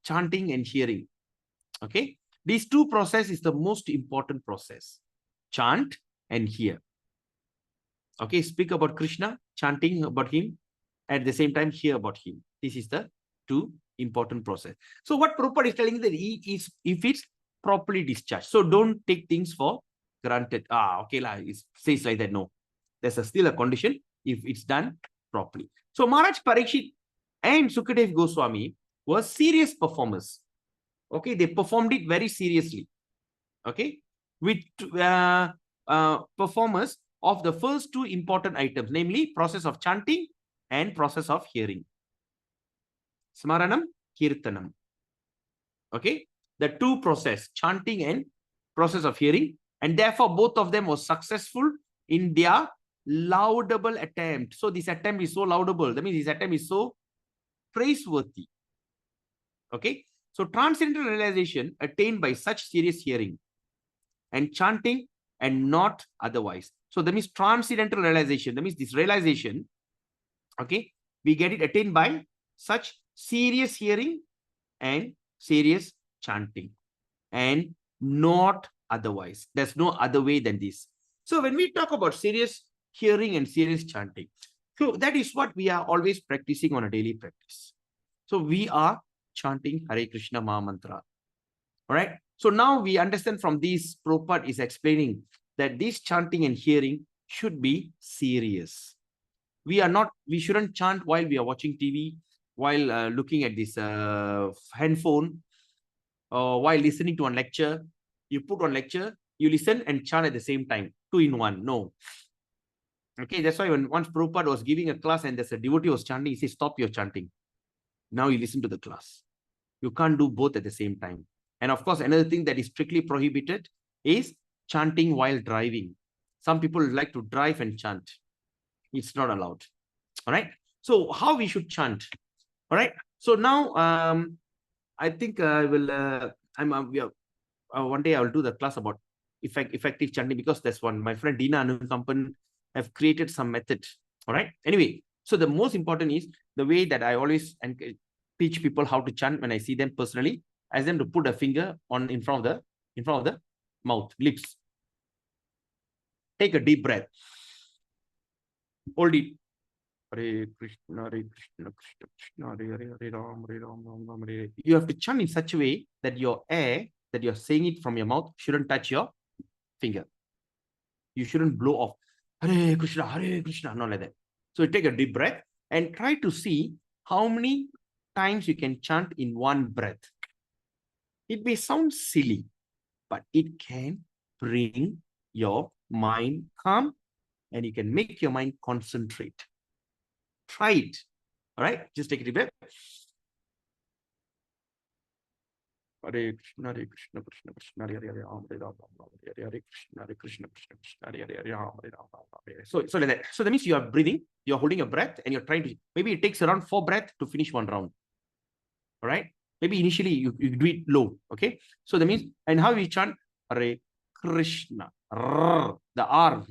Chanting and hearing. Okay. These 2 process is the most important process. Chant and hear. Okay. Speak about Krishna, chanting about him, at the same time hear about him. This is the 2 important process. So what Prabhupada is telling that is if it's properly discharged. So don't take things for granted. Okay, it says like that. No, there's still a condition if it's done properly. So Maharaj Parikshit and Sukadev Goswami were serious performers. Okay, they performed it very seriously. Okay, with performers of the first 2 important items, namely process of chanting and process of hearing. Smaranam, Kirtanam. Okay, the 2 process, chanting and process of hearing, and therefore both of them were successful in their laudable attempt. So this attempt is so laudable. That means this attempt is so praiseworthy. Okay, so transcendental realization attained by such serious hearing and chanting and not otherwise. So that means transcendental realization. That means this realization, okay, we get it attained by such serious hearing and serious chanting and not otherwise. There's no other way than this. So when we talk about serious hearing and serious chanting, so that is what we are always practicing on a daily practice. So we are chanting Hare Krishna Maha Mantra. All right. So now we understand from this, Prabhupada is explaining that this chanting and hearing should be serious. We shouldn't chant while we are watching TV, while looking at this handphone, or while listening to a lecture. You put on lecture, you listen and chant at the same time, 2 in 1. No. Okay, that's why once Prabhupada was giving a class and there's a devotee was chanting, he said, stop your chanting. Now you listen to the class. You can't do both at the same time. And of course, another thing that is strictly prohibited is chanting while driving. Some people like to drive and chant. It's not allowed. All right. So how we should chant? All right. So now, I think I will. One day I will do the class about effective chanting, because there's one. My friend Dina Anukampan have created some method. All right. Anyway, so the most important is the way that I always teach people how to chant when I see them personally. I ask them to put a finger in front of the mouth, lips. Take a deep breath. Hold it. Hare Krishna, Krishna Krishna, Hare Hare, Hare Ram, Ram, Hare. You have to chant in such a way that your air that you're saying it from your mouth shouldn't touch your finger. You shouldn't blow off. Hare Krishna, not like that. So you take a deep breath and try to see how many times you can chant in one breath. It may sound silly, but it can bring your mind calm and you can make your mind concentrate. Try it. All right, just take a deep breath. Hare Krishna, Krishna Krishna, Hare Hare, Ram, Hare Ram, Hare Krishna, Krishna Krishna, Hare Hare, Ram, Hare Ram. So like that. So that means you are breathing, you're holding a breath, and you're trying to. Maybe it takes around 4 breaths to finish one round. All right. Maybe initially you do it low. Okay. So that means, and how we chant Hare Krishna, the R,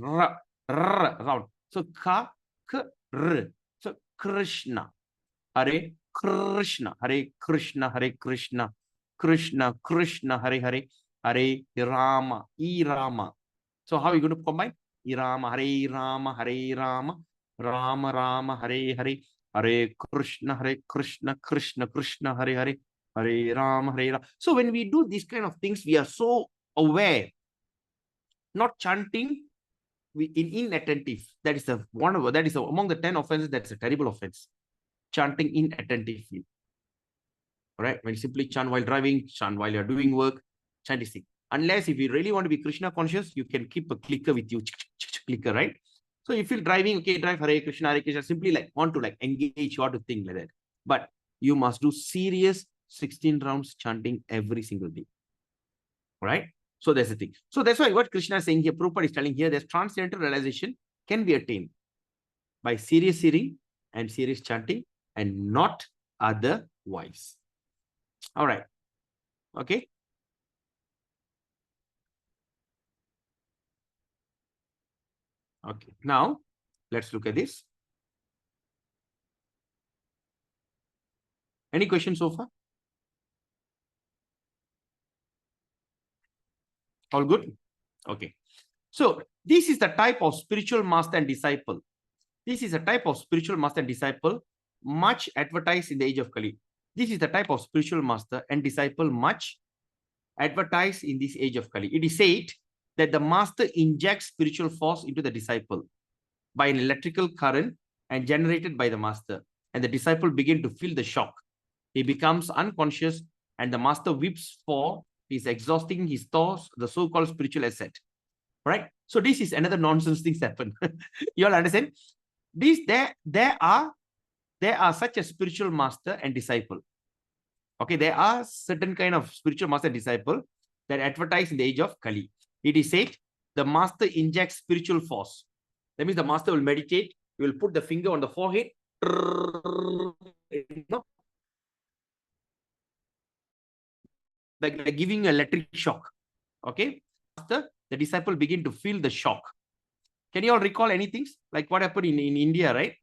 round. So ka, k, r. So Krishna, Hare Krishna, Hare Krishna, Hare Krishna, Krishna Krishna, Hare Hare, Hare Rama, E Rama. So how are you going to combine? E Rama, Hare Rama, Hare Rama, Rama Rama, Hare Hare, Hare Krishna, Krishna Krishna, Hare Hare, Hare Ram, Hare Ram. So when we do these kind of things, we are so aware, not chanting inattentive. That is among the 10 offenses. That's a terrible offense. Chanting inattentively. All right, when you simply chant while driving, chant while you're doing work, chant this thing. Unless if you really want to be Krishna conscious, you can keep a clicker with you, clicker, right? So if you're driving, okay, drive Hare Krishna, simply like want to like engage, you want to think like that. But you must do serious 16 rounds chanting every single day. All right? So that's the thing. So that's why what Krishna is saying here, Prabhupada is telling here, that transcendental realization can be attained by serious hearing and serious chanting and not otherwise. All right. Okay. Okay. Now, let's look at this. Any questions so far? All good? Okay. So, this is the type of spiritual master and disciple. This is a type of spiritual master and disciple much advertised in the age of Kali. This is the type of spiritual master and disciple much advertised in this age of Kali. It is said that the master injects spiritual force into the disciple by an electrical current and generated by the master. And the disciple begins to feel the shock. He becomes unconscious and the master weeps for his exhausting his thoughts, the so-called spiritual asset. Right? So this is another nonsense things happen. You all understand? There are such a spiritual master and disciple. Okay, there are certain kind of spiritual master and disciple that advertise in the age of Kali. It is said the master injects spiritual force. That means the master will meditate, he will put the finger on the forehead, like giving an electric shock. Okay, after the disciple begin to feel the shock. Can you all recall anything like what happened in India, right?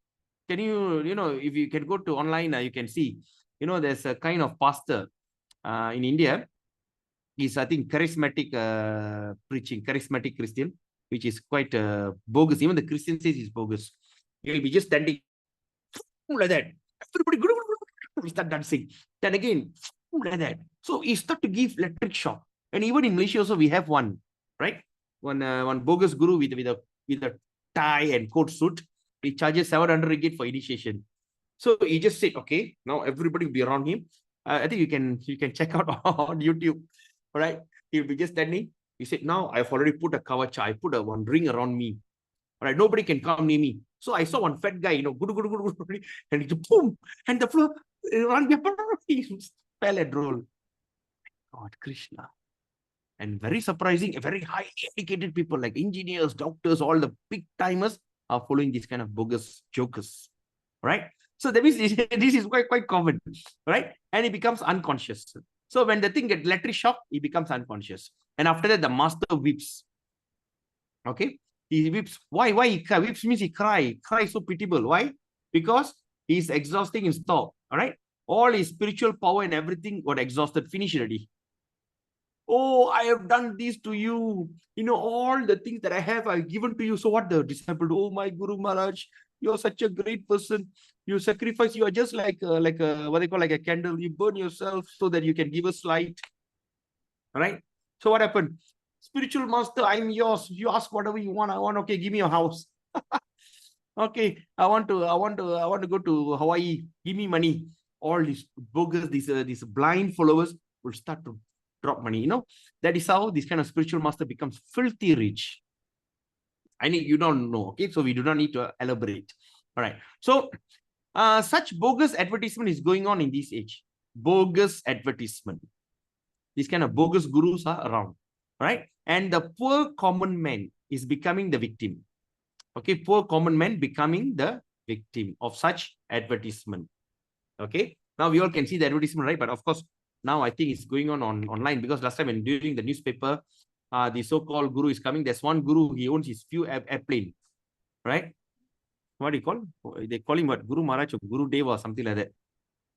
Can you, if you can go to online, you can see, there's a kind of pastor in India. He's, I think, charismatic preaching, charismatic Christian, which is quite bogus. Even the Christian says he's bogus. He'll be just standing like that. Everybody will start dancing. Then again, like that. So he start to give electric shock. And even in Malaysia also we have one, right? One bogus guru with a tie and coat suit. He charges 700 ringgit for initiation. So he just said, okay, now everybody will be around him. I think you can check out on YouTube. All right, he'll be just standing. He said, now I've already put a kavacha. I put one ring around me. All right, nobody can come near me. So I saw one fat guy, and he boom, and the floor, he fell and rolled. God, Krishna. And very surprising, very high educated people like engineers, doctors, all the big timers are following these kind of bogus jokers, right? So that means this is quite common, right? And he becomes unconscious. So when the thing gets electric shock, he becomes unconscious. And after that, the master weeps. Okay? He weeps. Why he cry? Weeps means he cry. Cry so pitiable. Why? Because he's exhausting his thought. All right? All his spiritual power and everything got exhausted, finished already. Oh, I have done this to you. All the things that I have, I've given to you. So what the disciple do? Oh, my Guru Maharaj, you're such a great person. You sacrifice, you are just like what they call like a candle. You burn yourself so that you can give us light. All right? So what happened? Spiritual master, I'm yours. You ask whatever you want. I want, okay, give me your house. Okay, I want to go to Hawaii. Give me money. All these bogus, these blind followers will start to drop money. That is how this kind of spiritual master becomes filthy rich. I mean, you don't know. Okay, so we do not need to elaborate. All right. So such bogus advertisement is going on in this age. Bogus advertisement. These kind of bogus gurus are around. Right? And the poor common man is becoming the victim. Okay, poor common man becoming the victim of such advertisement. Okay, now we all can see the advertisement, right? But of course, now I think it's going on online, because last time when during the newspaper, the so-called guru is coming. There's one guru, he owns his few airplane, right? What do you call? They call him what? Guru Maharaj or Guru Deva or something like that,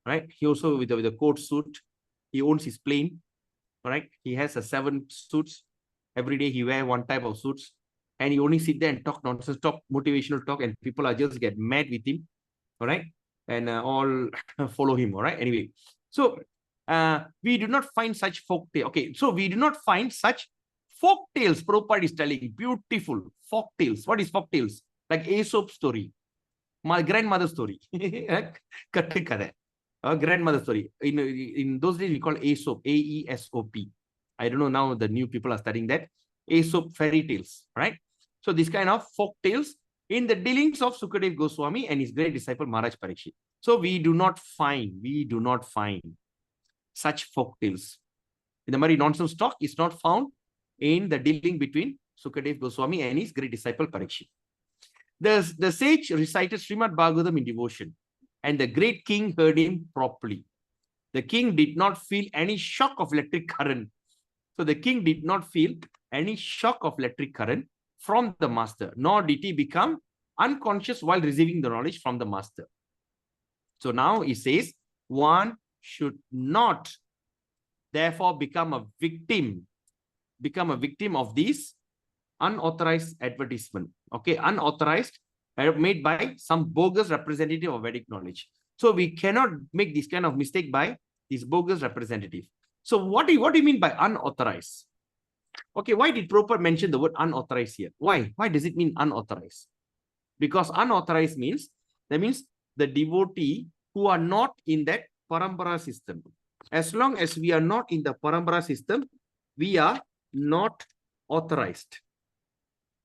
right? He also with a coat suit. He owns his plane, right? He has 7 suits. Every day he wear one type of suits, and he only sit there and talk nonsense, talk motivational talk, and people are just get mad with him, all right? and all follow him. All right. Anyway, so we do not find such folk tale. Okay, so we do not find such folk tales. Prabhupada is telling beautiful folk tales. What is folk tales? Like Aesop's story, my grandmother's story, Kattikada, grandmother's story. In those days we call Aesop, A-E-S-O-P. I don't know now. The new people are studying that. Aesop fairy tales, right? So this kind of folk tales in the dealings of Sukadev Goswami and his great disciple Maharaj Parikshit. So we do not find such folk tales. In the Mari nonsense talk is not found in the dealing between Sukadev Goswami and his great disciple Parikshit. The sage recited Srimad Bhagavatam in devotion, and the great king heard him properly. The king did not feel any shock of electric current. So the king did not feel any shock of electric current from the master, nor did he become unconscious while receiving the knowledge from the master. So now he says, one should not therefore become a victim of these unauthorized advertisement. Okay, unauthorized, made by some bogus representative of Vedic knowledge. So we cannot make this kind of mistake by this bogus representative. So what do you mean by unauthorized? Okay, why did Prabhupada mention the word unauthorized here? Why? Why does it mean unauthorized? Because unauthorized means, that means the devotee who are not in that parampara system. As long as we are not in the parampara system, we are not authorized.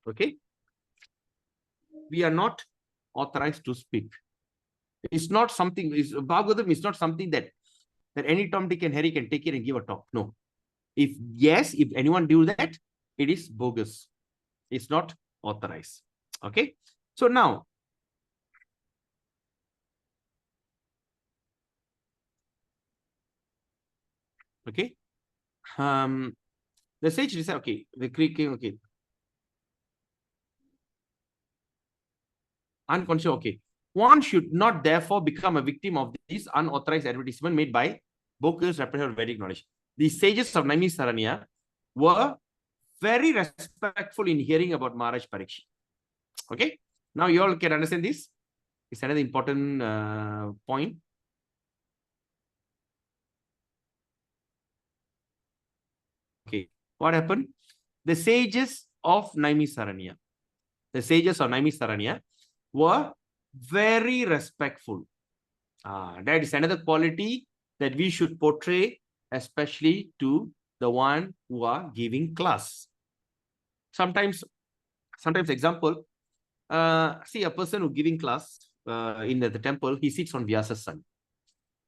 Okay? We are not authorized to speak. It's not something, Bhagavatam is not something that any Tom, Dick and Harry can take it and give a talk. No. If anyone do that, it is bogus. It's not authorized. Okay. So now, okay. The sage said, okay, the Greek king, okay. Unconscious, okay. One should not therefore become a victim of this unauthorized advertisement made by bogus representative of Vedic knowledge. The sages of Naimisaranya were very respectful in hearing about Maharaj Parikshit. Okay. Now you all can understand this. It's another important point. Okay. What happened? The sages of Naimisaranya were very respectful. That is another quality that we should portray, especially to the one who are giving class. Sometimes example, see a person who giving class in the temple, he sits on Vyasa's son.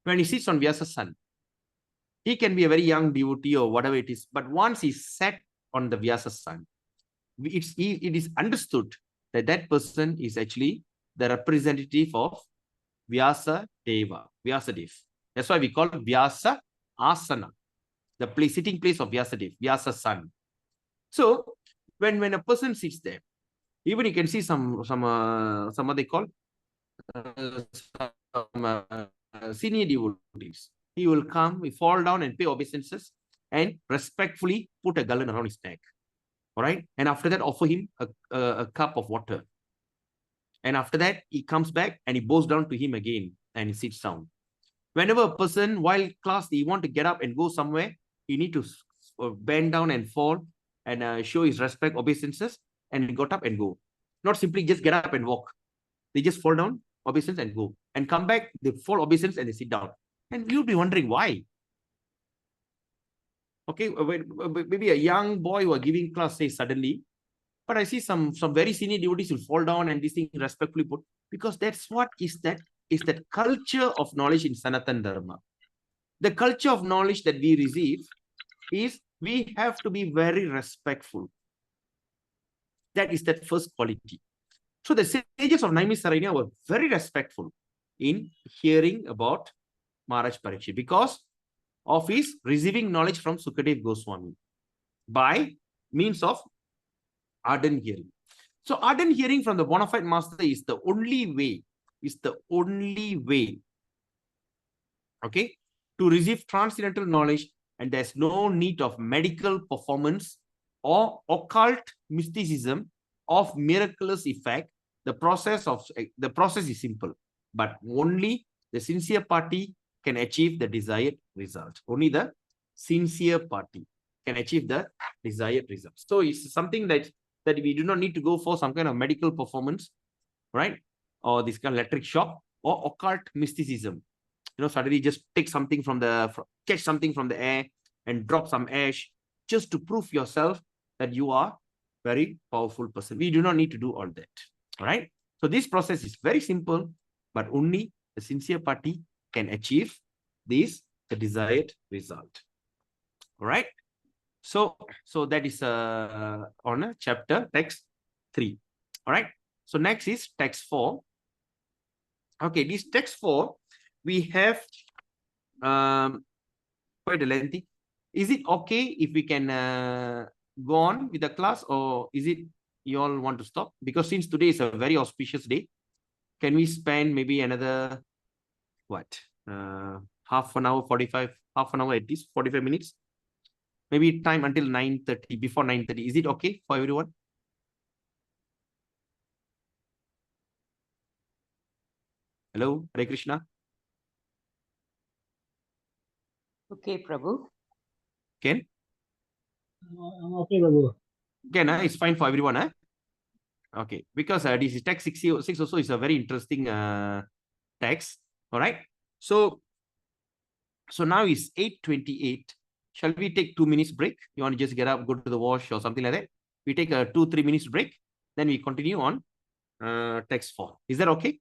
When he sits on Vyasa's son, he can be a very young devotee or whatever it is, but once he sat on the Vyasa's son, it is understood that that person is actually the representative of Vyasadev. That's why we call it Vyasa Asana, the sitting place of Vyasadev, Vyasa's son. So when a person sits there, even you can see some what they call senior devotees. He will come, he fall down and pay obeisances and respectfully put a garland around his neck. All right. And after that, offer him a cup of water. And after that, he comes back and he bows down to him again and he sits down. Whenever a person, while class, he want to get up and go somewhere, he need to bend down and fall and show his respect, obeisances, and he got up and go. Not simply just get up and walk. They just fall down, obeisance, and go. And come back, they fall obeisance and they sit down. And you'll be wondering why. Okay, maybe a young boy who are giving class, say suddenly, but I see some very senior devotees will fall down and this thing respectfully put, because that's what is that culture of knowledge in Sanatana Dharma. The culture of knowledge that we receive is we have to be very respectful. That is that first quality. So the sages of Naimisaranya were very respectful in hearing about Maharaj Parikshit because of his receiving knowledge from Sukadev Goswami by means of ardent hearing. So ardent hearing from the bona fide master is the only way, okay, to receive transcendental knowledge, and there's no need of medical performance or occult mysticism of miraculous effect. The process is simple. but only the sincere party can achieve the desired result. Only the sincere party can achieve the desired result. So it's something that we do not need to go for some kind of medical performance, right? Or this kind of electric shock or occult mysticism. Suddenly just take something catch something from the air and drop some ash just to prove yourself that you are very powerful person. We do not need to do all that. All right. So this process is very simple, but only the sincere party can achieve the desired result. All right. So that is on chapter text 3. All right. So next is text 4. Okay, this text 4, we have quite a lengthy. Is it okay if we can go on with the class, or is it you all want to stop? Because since today is a very auspicious day, can we spend maybe another half an hour at least 45 minutes? Maybe time until 9:30, before 9:30. Is it okay for everyone? Hello, Hare Krishna. Okay, Prabhu. Ken? I'm okay, Prabhu. Ken, it's fine for everyone, huh? Okay, because this is text 6 also is a very interesting text. All right. So now it's 8:28. Shall we take 2 minutes break? You want to just get up, go to the wash or something like that? We take a 2-3 minutes break, then we continue on text 4. Is that okay?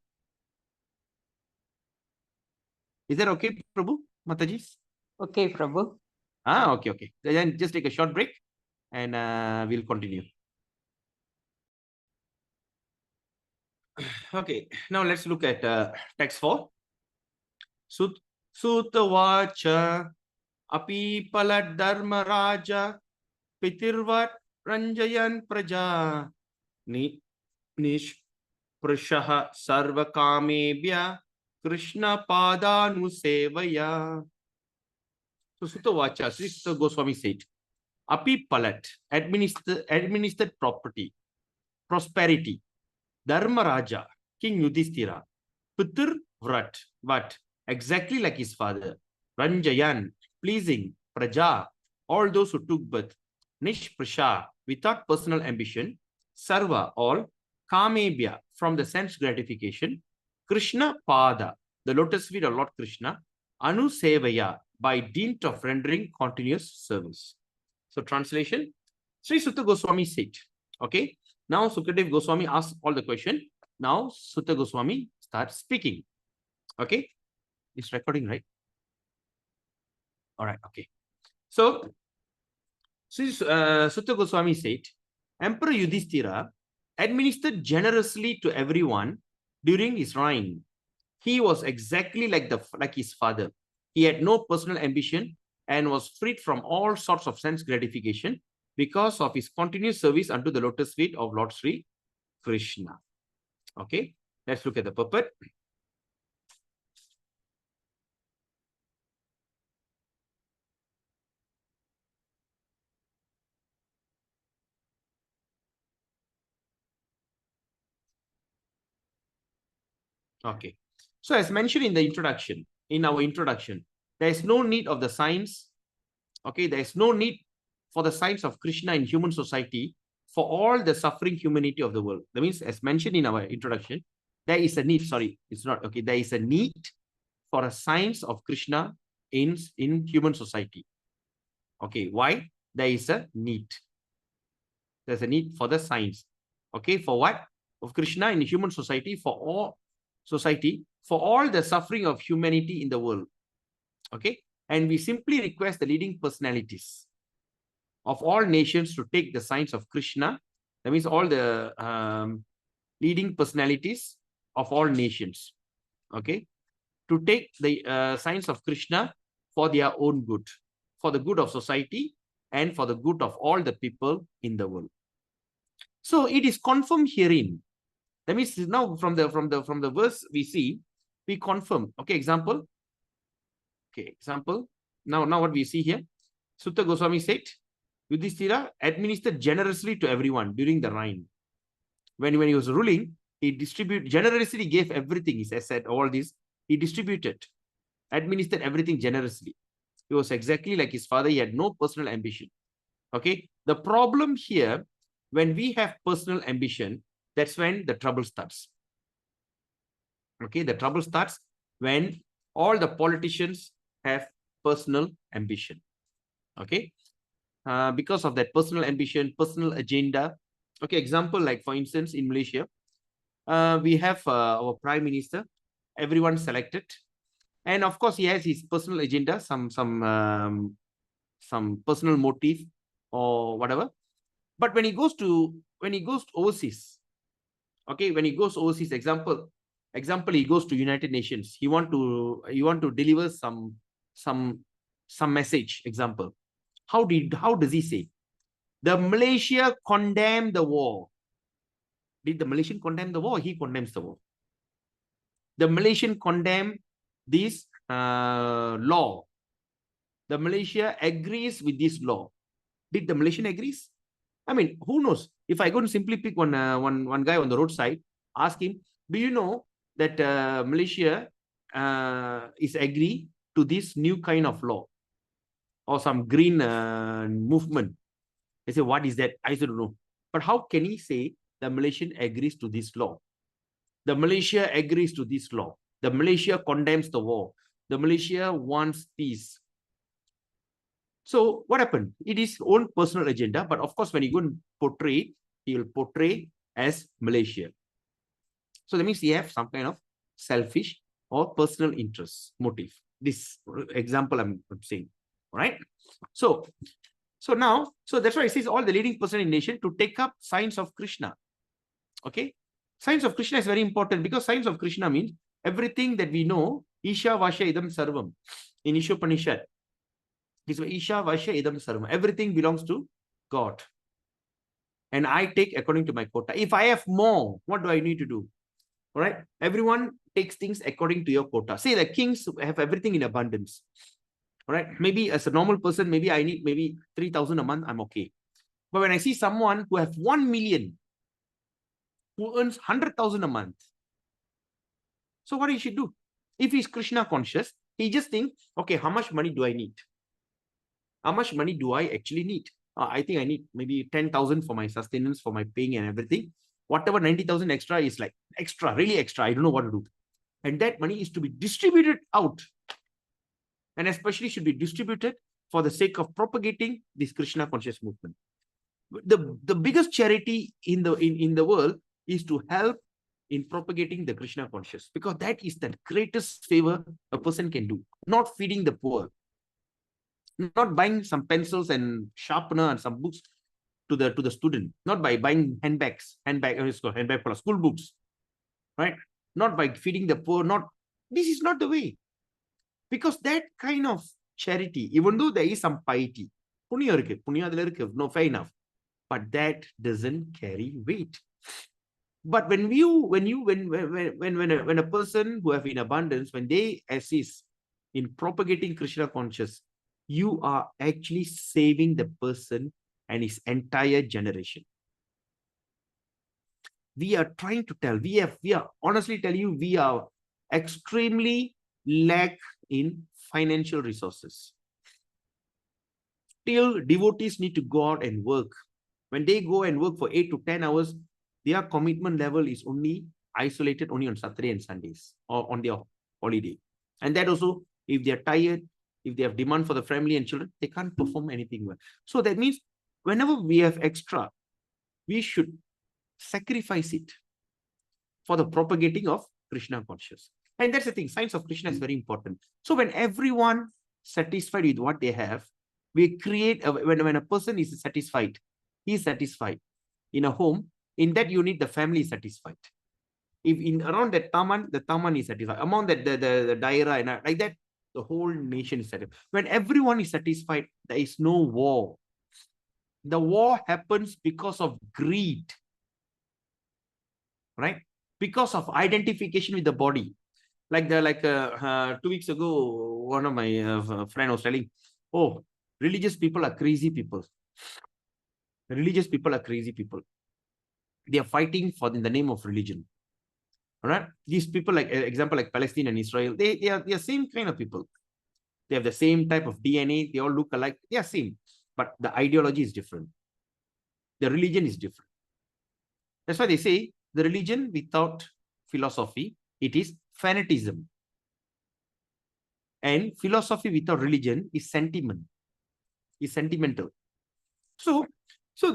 Is that okay, Prabhu? Mataji? Okay, Prabhu. Okay. Then just take a short break and we'll continue. Okay, now let's look at text 4. Sutavacha api palad dharma raja pitirvat ranjayan praja nish prashaha sarva kamebhya Krishna padanusevaya. So Sutavacha, Sri Sutta Goswami said, api palat, administered property, prosperity, Dharma Raja, King Yudhishthira, Pitir Vrat, what? Exactly like his father, Ranjayan, pleasing, Praja, all those who took birth, Nishprasha, without personal ambition, Sarva, all, Kamebhya, from the sense gratification, Krishna Pada, the lotus feet of Lord Krishna, Anusevaya, by dint of rendering continuous service. So translation, Sri Sutta Goswami said, okay, now Sukadev Goswami asks all the question. Now Sutta Goswami starts speaking. Okay, it's recording, right? All right, okay. So Sutta Goswami said, Emperor Yudhishthira administered generously to everyone during his reign. He was exactly like his father. He had no personal ambition and was freed from all sorts of sense gratification because of his continuous service unto the lotus feet of Lord Sri Krishna. Okay, let's look at the purport. Okay, so as mentioned in the introduction, there is no need of the signs. Okay, there is no need for the signs of Krishna in human society for all the suffering humanity of the world. That means, as mentioned in our introduction, there is a need. Sorry, it's not okay. There is a need for a signs of Krishna in human society. Okay, why? There is a need. There's a need for the signs. Okay, for what? Of Krishna in human society, for all the suffering of humanity in the world. Okay, and we simply request the leading personalities of all nations to take the signs of Krishna. That means all the leading personalities of all nations, okay, to take the signs of Krishna for their own good, for the good of society and for the good of all the people in the world. So it is confirmed herein. That means now from the verse we confirm. Okay, example. Okay, example. Now what we see here, Sutta Goswami said, Yudhishthira administered generously to everyone during the reign. When he was ruling, He generously gave everything. He said all this. He distributed, administered everything generously. He was exactly like his father. He had no personal ambition. Okay. The problem here, when we have personal ambition, that's when the trouble starts. Okay. The trouble starts when all the politicians have personal ambition. Okay. Because of that personal ambition, personal agenda. Okay. Example, like for instance, in Malaysia, we have our prime minister, everyone selected. And of course, he has his personal agenda, some personal motive or whatever. But when he goes overseas, okay, when he goes overseas, example, he goes to United Nations. He want to deliver some message. Example, how does he say? The Malaysia condemned the war. Did the Malaysian condemn the war? He condemns the war. The Malaysian condemn this law. The Malaysia agrees with this law. Did the Malaysian agrees? I mean, who knows? If I go and simply pick one guy on the roadside, ask him, do you know that Malaysia is agree to this new kind of law or some green movement? They say, what is that? I don't know. But how can he say the Malaysian agrees to this law? The Malaysia agrees to this law. The Malaysia condemns the war. The Malaysia wants peace. So what happened? It is own personal agenda, but of course, when he go and portray, he will portray as Malaysia. So that means he have some kind of selfish or personal interest motive. This example I'm saying, right? So that's why it says all the leading person in nation to take up signs of Krishna. Okay, signs of Krishna is very important because signs of Krishna means everything that we know. Isha Vasya Idam Sarvam in Ishopanishad. This is Isha Vasya Idam Sarvam. Everything belongs to God. And I take according to my quota. If I have more, what do I need to do? All right. Everyone takes things according to your quota. Say the kings have everything in abundance. All right. Maybe as a normal person, maybe I need maybe 3,000 a month. I'm okay. But when I see someone who have 1 million, who earns 100,000 a month, so what he should do? If he's Krishna conscious, he just think, okay, how much money do I need? How much money do I actually need? I think I need maybe 10,000 for my sustenance, for my paying and everything. Whatever 90,000 extra is like extra, really extra. I don't know what to do. And that money is to be distributed out. And especially should be distributed for the sake of propagating this Krishna conscious movement. The biggest charity in the world is to help in propagating the Krishna conscious, because that is the greatest favor a person can do. Not feeding the poor, not buying some pencils and sharpener and some books to the student, not by buying handbag for school books, right? Not by feeding the poor. This is not the way, because that kind of charity, even though there is some piety, punya no, fair enough, but that doesn't carry weight. But when a person who have in abundance, when they assist in propagating Krishna conscious, you are actually saving the person and his entire generation. We are trying to tell, we are honestly tell you, we are extremely lack in financial resources. Till devotees need to go out and work. When they go and work for 8 to 10 hours, their commitment level is only isolated only on Saturday and Sundays or on their holiday. And that also, if they are tired, if they have demand for the family and children, they can't perform anything well. So that means whenever we have extra, we should sacrifice it for the propagating of Krishna consciousness. And that's the thing, signs of Krishna is very important. So when everyone satisfied with what they have, we create, when a person is satisfied, he is satisfied. In a home, in that unit, the family is satisfied. If in around that Taman, the Taman is satisfied. Among that the Daira and like that, the whole nation is satisfied. When everyone is satisfied, there is no war. The war happens because of greed, right? Because of identification with the body. Like 2 weeks ago, one of my friend was telling, oh, religious people are crazy people. Religious people are crazy people. They are fighting in the name of religion. All right. These people, like example, like Palestine and Israel, they are same kind of people. They have the same type of DNA. They all look alike. They are same, but the ideology is different. The religion is different. That's why they say the religion without philosophy, it is fanatism. And philosophy without religion is sentiment, is sentimental. So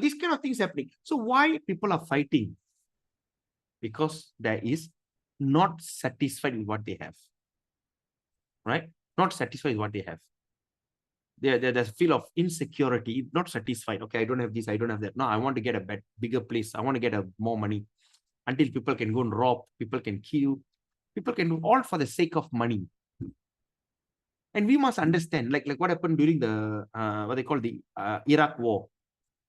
these kind of things happening. So why people are fighting? Because there is not satisfied with what they have. Right? Not satisfied with what they have. There's a feel of insecurity, not satisfied. Okay, I don't have this, I don't have that. No, I want to get a bigger place. I want to get more money. Until people can go and rob, people can kill, people can do all for the sake of money. And we must understand, like what happened during the what they call the Iraq War,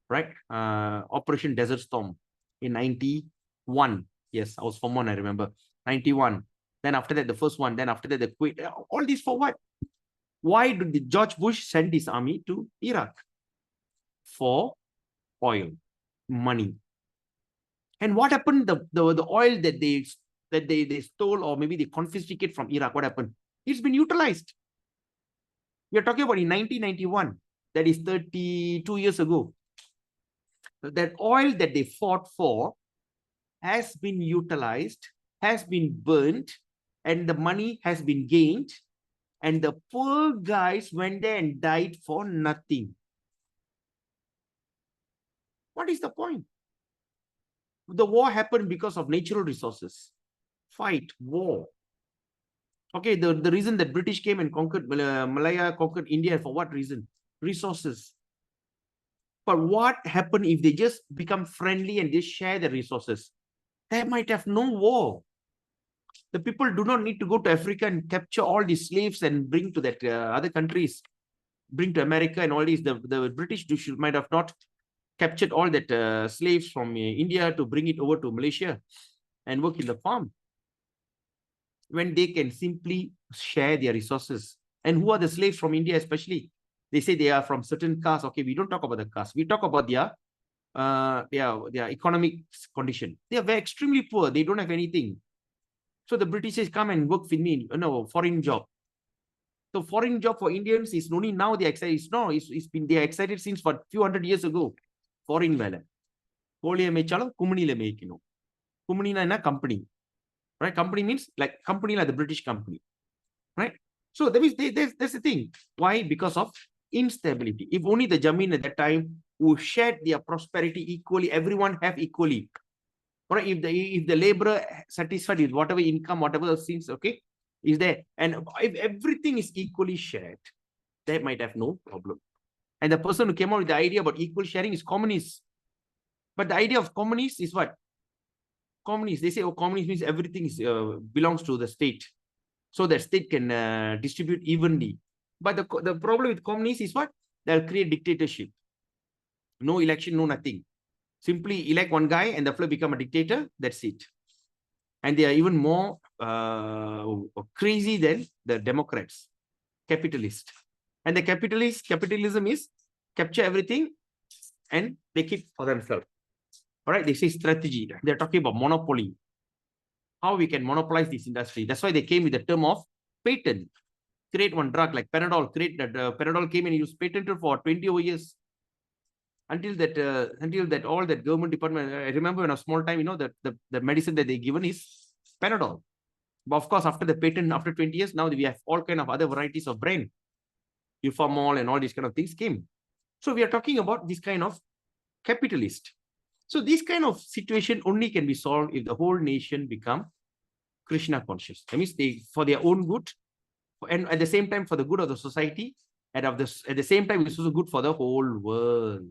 right? Operation Desert Storm in 91. Yes, I was from one, I remember. 91. Then after that, the first one. Then after that, the Kuwait. All this for what? Why did George Bush send his army to Iraq? For oil, money. And what happened? The oil that they stole, or maybe they confiscated from Iraq, what happened? It's been utilized. We are talking about in 1991. That is 32 years ago. That oil that they fought for has been utilized, has been burnt, and the money has been gained. And the poor guys went there and died for nothing. What is the point? The war happened because of natural resources. Fight, war. Okay, the reason that British came and conquered Malaya, conquered India, for what reason? Resources. But what happened if they just become friendly and just share the resources? They might have no war. The people do not need to go to Africa and capture all these slaves and bring to that other countries, bring to America and all these. The British might have not captured all that slaves from India to bring it over to Malaysia and work in the farm, when they can simply share their resources. And who are the slaves from India especially? They say they are from certain castes. Okay, we don't talk about the caste. We talk about their economic condition. They are very extremely poor. They don't have anything. So the Britishers come and work with me. No, foreign job. So foreign job for Indians is only now they are excited. It's been they are excited since for a few hundred years ago. Foreign vela. Koliya mechalum kumunila meikino. Kumunina na company. Right? Company means like company like the British company. Right? So that means that's the thing. Why? Because of instability. If only the Jamin at that time who shared their prosperity equally, everyone have equally. Right? If the laborer satisfied with whatever income, whatever things, okay, is there, and if everything is equally shared, they might have no problem. And the person who came out with the idea about equal sharing is communist. But the idea of communist is what? Communist. They say, oh, communist means everything is belongs to the state, so that state can distribute evenly. But the problem with communists is what? They'll create dictatorship. No election, no nothing. Simply elect one guy and the fellow become a dictator. That's it. And they are even more crazy than the Democrats, capitalists. And the capitalism is capture everything and they keep for themselves. All right, they say strategy. They're talking about monopoly. How we can monopolize this industry. That's why they came with the term of patent. Create one drug like Panadol. Panadol came and it was patented for 20 over years. Until that all that government department. I remember when I was small time, you know, the medicine that they given is Panadol. But of course, after the patent, after 20 years, now we have all kind of other varieties of brand. Ufamol and all these kind of things came. So we are talking about this kind of capitalist. So this kind of situation only can be solved if the whole nation become Krishna conscious. That means they, for their own good, and at the same time for the good of the society, and at the same time it's also good for the whole world.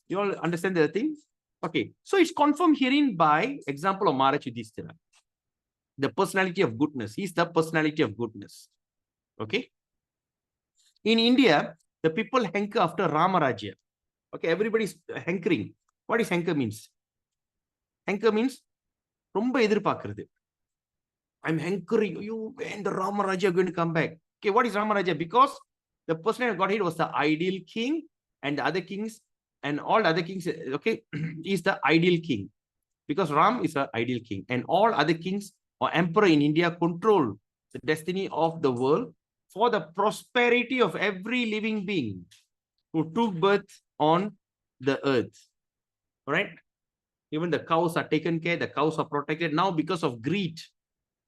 You all understand the thing? Okay. So it's confirmed herein by example of Maharaj Yudhishthira. The personality of goodness. He's the personality of goodness. Okay. In India, the people hanker after Ramarajya. Okay, everybody's hankering. What is hanker means? Hanker means romba edirpaakkurathu. I'm hankering. When the Ramarajya going to come back? Okay, what is Ramarajya? Because the person who got hit was the ideal king, and the other kings and all other kings, okay, is the ideal king. Because Ram is an ideal king, and all other kings or emperor in India control the destiny of the world for the prosperity of every living being who took birth on the earth. Right? Even the cows are taken care, the cows are protected. Now, because of greed,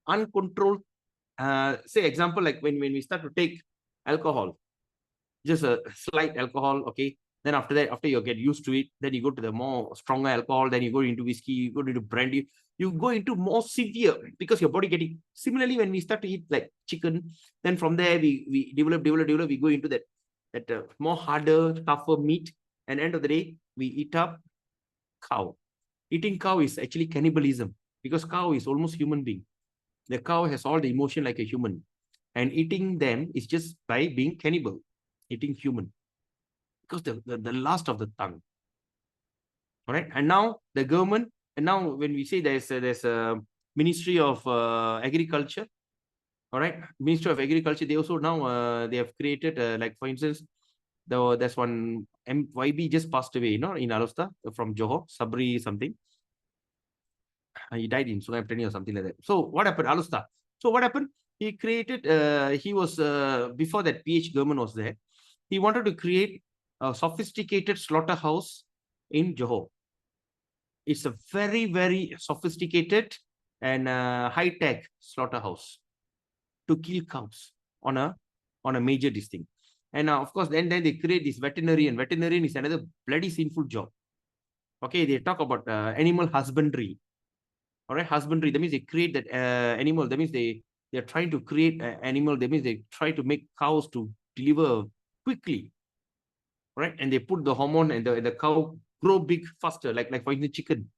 uncontrolled, say example, like when we start to take alcohol, just a slight alcohol, okay. Then after that, after you get used to it, then you go to the more stronger alcohol, then you go into whiskey, you go into brandy, you go into more severe because your body getting. Similarly, when we start to eat like chicken, then from there we develop, we go into that more harder, tougher meat, and end of the day, we eat up cow. Eating cow is actually cannibalism because cow is almost human being. The cow has all the emotion like a human, and eating them is just by being cannibal, eating human, because the last of the tongue. All right, and now the government, and now when we say there's a Ministry of Agriculture, all right, Ministry of Agriculture, they also now they have created like for instance, there's one YB just passed away, in Alusta from Johor, Sabri something. He died in Sungai Petani or something like that. So what happened, Alusta? So what happened? He created, he was, before that PH government was there, he wanted to create a sophisticated slaughterhouse in Johor. It's a very, very sophisticated and high-tech slaughterhouse to kill cows on a major distinct. And of course, then they create this veterinarian. Veterinarian is another bloody sinful job. Okay, they talk about animal husbandry. All right, husbandry, that means they create that animal. That means they're trying to create an animal. That means they try to make cows to deliver quickly. Right, and they put the hormone and the cow grow big faster, like for the chicken.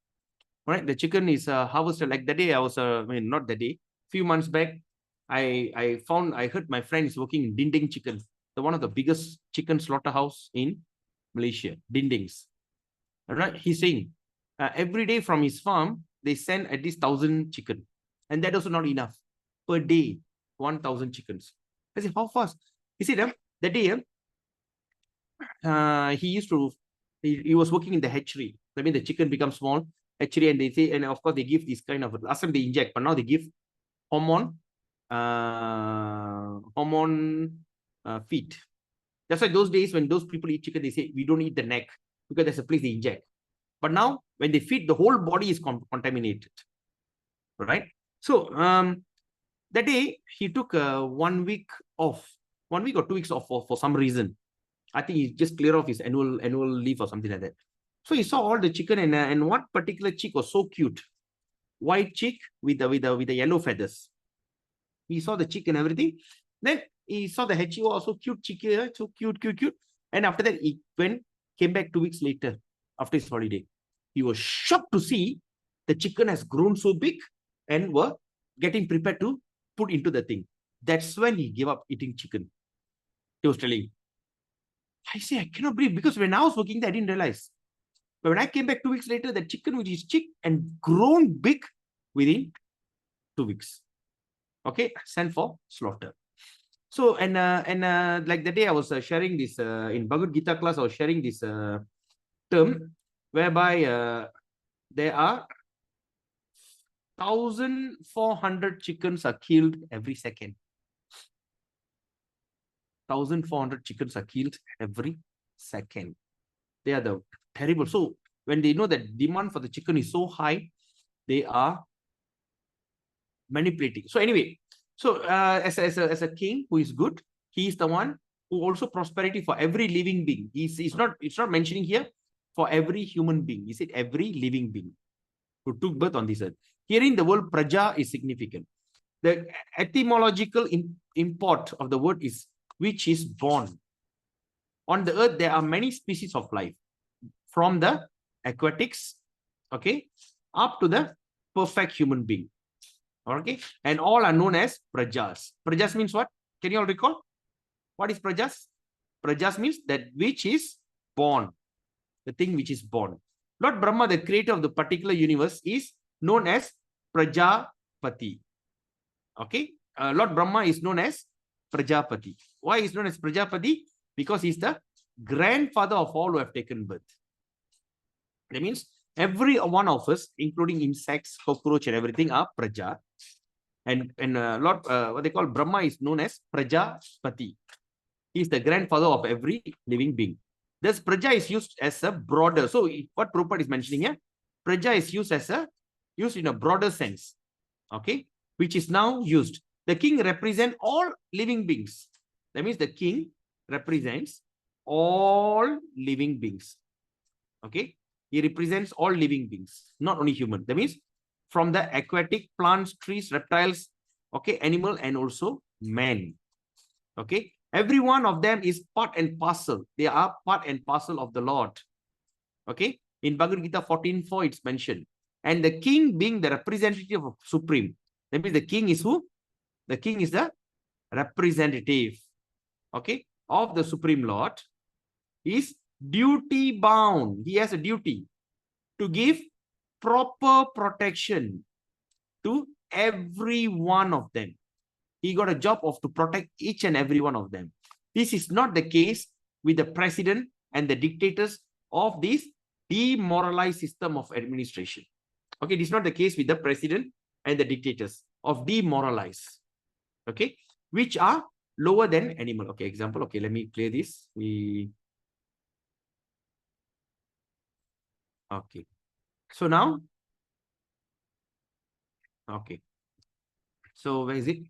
Right, the chicken is harvested. Like that day I was, not that day, few months back, I heard my friend is working in Dinding Chicken, one of the biggest chicken slaughterhouse in Malaysia, Dindings. All right, he's saying every day from his farm, they send at least 1,000 chicken. And that also not enough. Per day, 1,000 chickens. I said, how fast? He said, that day, he was working in the hatchery. I mean, the chicken becomes small, hatchery, and they say, and of course, they give this kind of, last time they inject, but now they give hormone feed. That's why those days when those people eat chicken, they say, we don't eat the neck because there's a place they inject. But now, when they feed, the whole body is contaminated, right? So, that day, he took 1 week off, 1 week or 2 weeks off for some reason. I think he just cleared off his annual leave or something like that. So he saw all the chicken, and one particular chick was so cute, white chick with the yellow feathers. He saw the chick and everything. Then he saw the hatchie, also cute chick, so cute. And after that, he came back 2 weeks later after his holiday. He was shocked to see the chicken has grown so big and were getting prepared to put into the thing. That's when he gave up eating chicken. He was telling, I say, I cannot believe, because when I was working there, I didn't realize. But when I came back 2 weeks later, the chicken which is chick and grown big within 2 weeks. Okay, sent for slaughter. So, and like the day I was sharing this in Bhagavad Gita class, I was sharing this term whereby there are 1,400 chickens are killed every second. 1,400 chickens are killed every second. They are the terrible. So when they know that demand for the chicken is so high, they are manipulating. So anyway, so as a king who is good, he is the one who also prosperity for every living being. It's not mentioning here for every human being. He said every living being who took birth on this earth. Herein the word praja is significant. The etymological import of the word is which is born. On the earth, there are many species of life, from the aquatics, okay, up to the perfect human being. Okay, and all are known as prajas. Prajas means what? Can you all recall? What is prajas? Prajas means that which is born, the thing which is born. Lord Brahma, the creator of the particular universe, is known as Prajapati. Okay, Lord Brahma is known as Prajapati. Why is known as Prajapati? Because he's the grandfather of all who have taken birth. That means every one of us, including insects, cockroach, and everything, are Praja. And Lord, what they call Brahma is known as Prajapati. He is the grandfather of every living being. Thus, Praja is used as a broader. So, what Prabhupada is mentioning here, Praja is used in a broader sense. Okay, which is now used. The king represents all living beings. That means the king represents all living beings. Okay, he represents all living beings, not only human. That means from the aquatic plants, trees, reptiles, okay, animal, and also man. Okay, every one of them is part and parcel. They are part and parcel of the Lord. Okay, in Bhagavad Gita 14:4, it's mentioned. And the king being the representative of Supreme. That means the king is who? The king is the representative, okay, of the Supreme Lord, is duty bound. He has a duty to give proper protection to every one of them. He got a job of to protect each and every one of them. This is not the case with the president and the dictators of this demoralized system of administration. Okay, this is not the case with the president and the dictators of demoralized, okay, which are lower than animal. Okay, example. Okay, let me clear this. Okay, so now, okay, so where is it?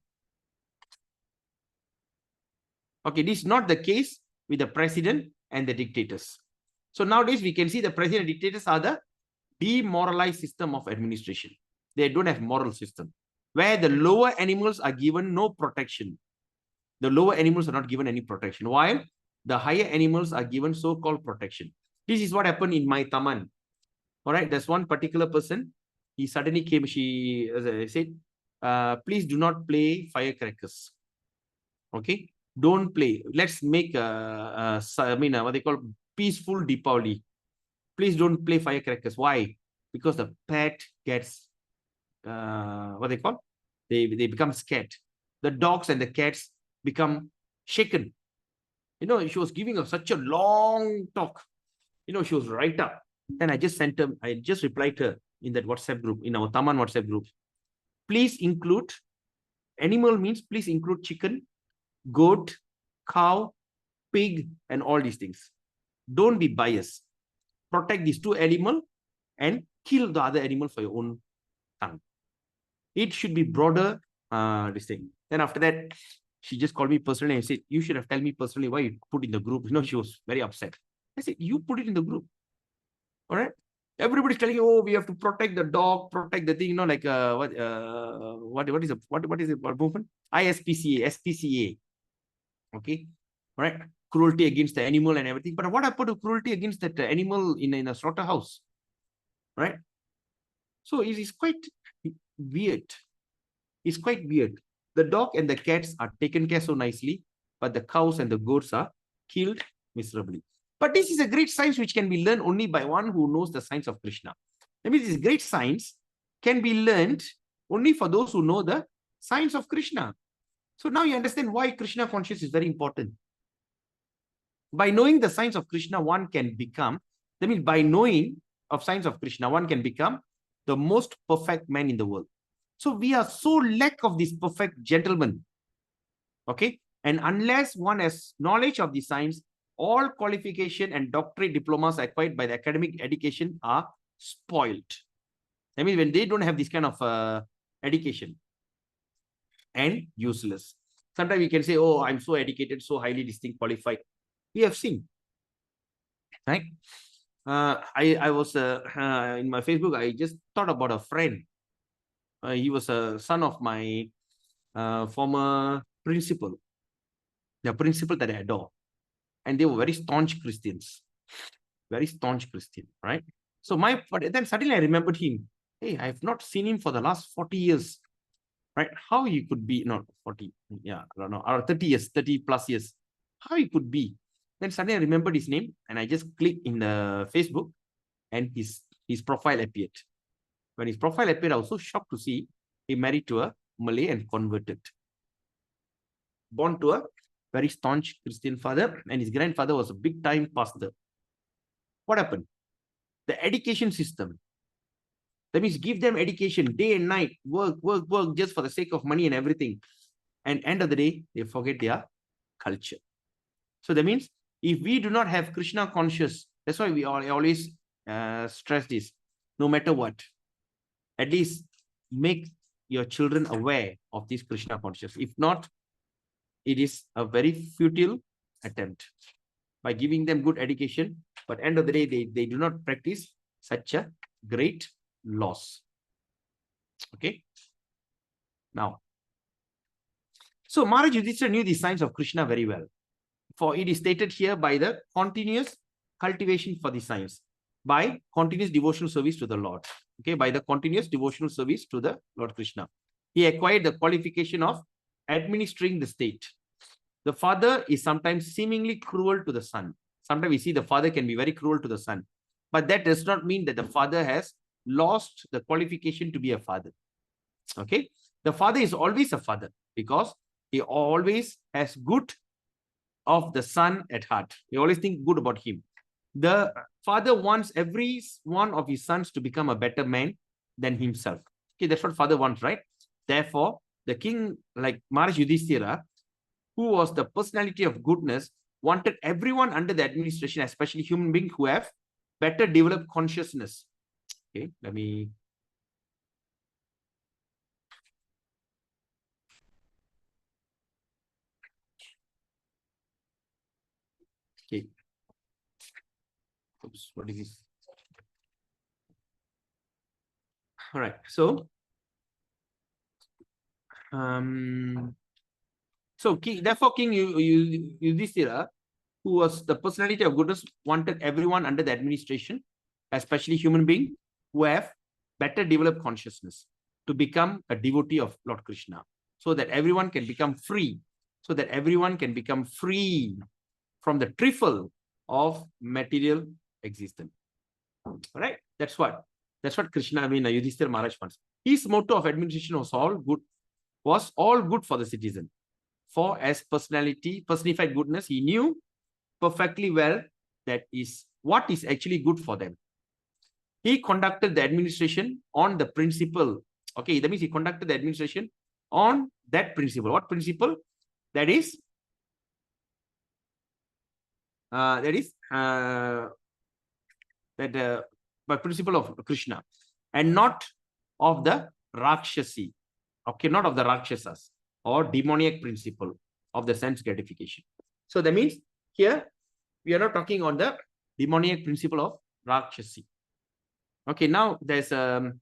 Okay, this is not the case with the president and the dictators. So nowadays we can see the president and dictators are the demoralized system of administration. They don't have moral system, where the lower animals are given no protection. The lower animals are not given any protection, while the higher animals are given so-called protection. This is what happened in my Taman. All right, there's one particular person. He suddenly came. She said, please do not play firecrackers. Okay, don't play. Let's make what they call peaceful Deepavali. Please don't play firecrackers. Why? Because the pet gets what they call, they become scared. The dogs and the cats become shaken. You know, she was giving such a long talk. You know, she was right up. Then I just sent her, I just replied her in that WhatsApp group, in our Taman WhatsApp group. Please include, animal means please include chicken, goat, cow, pig, and all these things. Don't be biased. Protect these two animals and kill the other animal for your own tongue. It should be broader, this thing. Then after that, she just called me personally and said, you should have told me personally why you put in the group. You know, she was very upset. I said, you put it in the group. All right. Everybody's telling you, oh, we have to protect the dog, protect the thing, you know, like what is it? What movement? ISPCA, SPCA. Okay. All right. Cruelty against the animal and everything. But what happened to cruelty against that animal in a slaughterhouse? Right. So it is quite weird. It's quite weird. The dog and the cats are taken care so nicely, but the cows and the goats are killed miserably. But this is a great science which can be learned only by one who knows the science of Krishna. That means this great science can be learned only for those who know the science of Krishna. So now you understand why Krishna consciousness is very important. By knowing the science of Krishna, one can become, that means by knowing of science of Krishna, one can become the most perfect man in the world. So we are so lack of this perfect gentleman. Okay. And unless one has knowledge of the science, all qualification and doctorate diplomas acquired by the academic education are spoiled. I mean, when they don't have this kind of education, and useless. Sometimes you can say, oh, I'm so educated, so highly distinct, qualified. We have seen. Right? I was in my Facebook, I just thought about a friend. He was a son of my former principal. The principal that I adore. And they were very staunch Christians. Very staunch Christian, right? So but then suddenly I remembered him. Hey, I have not seen him for the last 40 years. Right? How he could be, not 40, yeah, I don't know, or 30 years, 30 plus years. How he could be. Then suddenly I remembered his name and I just clicked in the Facebook and his profile appeared. When his profile appeared, I was so shocked to see he married to a Malay and converted. Born to a very staunch Christian father, and his grandfather was a big time pastor. What happened? The education system That means give them education day and night, work, work, work, just for the sake of money and everything. And end of the day, they forget their culture. So that means if we do not have Krishna conscious, that's why we always stress this, no matter what, at least make your children aware of this Krishna conscious. If not, it is a very futile attempt. By giving them good education, but end of the day, they do not practice such a great loss. Okay. Now, so Maharaj Yudhishthira knew the signs of Krishna very well. For it is stated here by the continuous cultivation for the signs, by continuous devotional service to the Lord. Okay, by the continuous devotional service to the Lord Krishna. He acquired the qualification of administering the state. The father is sometimes seemingly cruel to the son. Sometimes we see the father can be very cruel to the son. But that does not mean that the father has lost the qualification to be a father. Okay. The father is always a father because he always has good of the son at heart. He always think good about him. The father wants every one of his sons to become a better man than himself. Okay, that's what father wants, right? Therefore, the king, like Maharaj Yudhishthira, who was the personality of goodness, wanted everyone under the administration, especially human beings who have better developed consciousness. Okay, let me. Okay. Oops, what is this? All right. So, therefore, King Yudhishthira, who was the personality of goodness, wanted everyone under the administration, especially human beings who have better developed consciousness, to become a devotee of Lord Krishna, so that everyone can become free, so that everyone can become free from the trifle of material existence. All right? That's what Krishna, Yudhishthira Maharaj wants. His motto of administration was all good for the citizen. For as personified goodness, he knew perfectly well that is what is actually good for them. He conducted the administration on the principle. Okay, that means he conducted the administration on that principle. What principle? That is by principle of Krishna, and not of the Rakshasi. Okay, not of the Rakshasas or demoniac principle of the sense gratification. So that means here we are not talking on the demoniac principle of Rakshasi. Okay, now there's in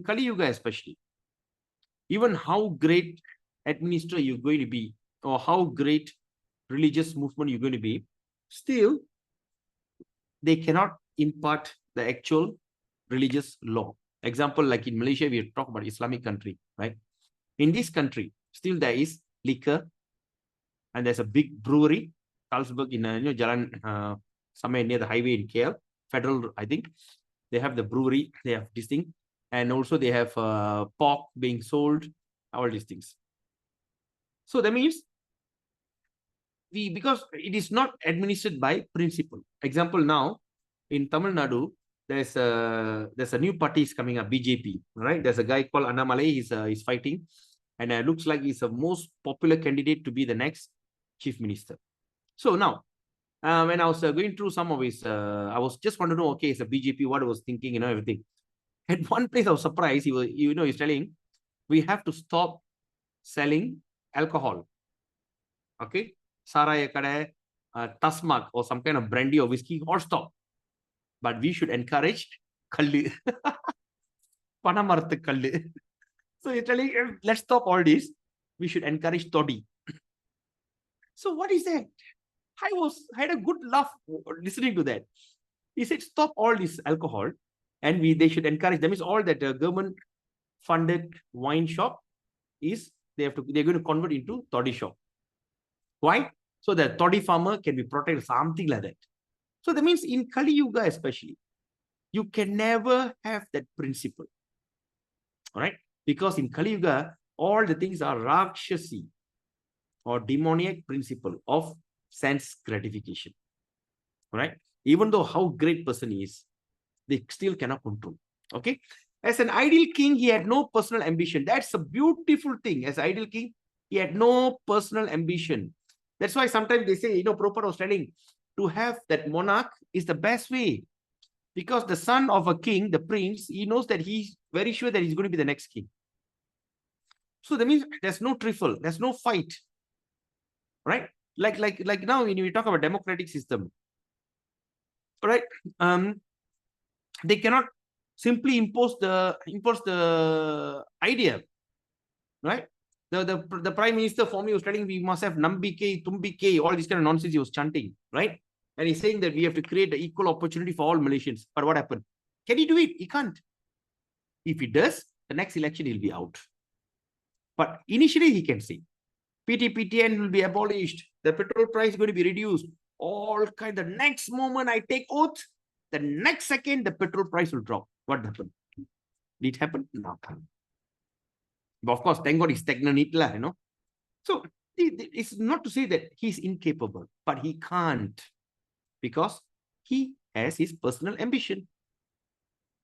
Kali Yuga especially, even how great administrator you're going to be, or how great religious movement you're going to be, still they cannot impart the actual religious law. Example, like in Malaysia, we talk about Islamic country, right? In this country, still there is liquor, and there's a big brewery, Carlsberg in Jalan, somewhere near the highway in KL, Federal, I think. They have the brewery, they have this thing, and also they have pork being sold, all these things. So that means because it is not administered by principle. Example, now in Tamil Nadu, there's a new party is coming up, BJP, right? There's a guy called Annamalai, he's fighting, and it looks like he's the most popular candidate to be the next chief minister. So now, when I was going through some of his, I was just want to know, okay, it's a BJP, what I was thinking, everything. At one place I was surprised, he's telling, we have to stop selling alcohol. Okay? Saraya Kada, Tasmak, or some kind of brandy or whiskey, all stop. But we should encourage Kalli. Panamartha Kalli. So he's telling, let's stop all this. We should encourage Toddy. So what is that? I had a good laugh listening to that. He said, stop all this alcohol, and they should encourage. That means all that government funded wine shop is they're going to convert into toddy shop. Why? So that toddy farmer can be protected, something like that. So that means in Kali Yuga especially, you can never have that principle. All right? Because in Kali Yuga, all the things are Rakshasi or demoniac principle of sense gratification. All right? Even though how great person he is, they still cannot control. Okay. As an ideal king, he had no personal ambition. That's a beautiful thing. As ideal king, he had no personal ambition. That's why sometimes they say, Prabhupada was telling, to have that monarch is the best way. Because the son of a king, the prince, he knows that he's very sure that he's going to be the next king. So that means there's no trifle, there's no fight. Right? Like now when we talk about democratic system, right? They cannot simply impose the idea, right? The prime minister for me was telling we must have Nambike, Tumbike, all this kind of nonsense he was chanting, right? And he's saying that we have to create an equal opportunity for all Malaysians. But what happened? Can he do it? He can't. If he does, the next election he'll be out. But initially he can say, PTPTN will be abolished. The petrol price is going to be reduced. All kind. The next moment I take oath, the next second the petrol price will drop. What happened? Did it happen? No. But of course, thank God he's stagnant, So it's not to say that he's incapable, but he can't because he has his personal ambition.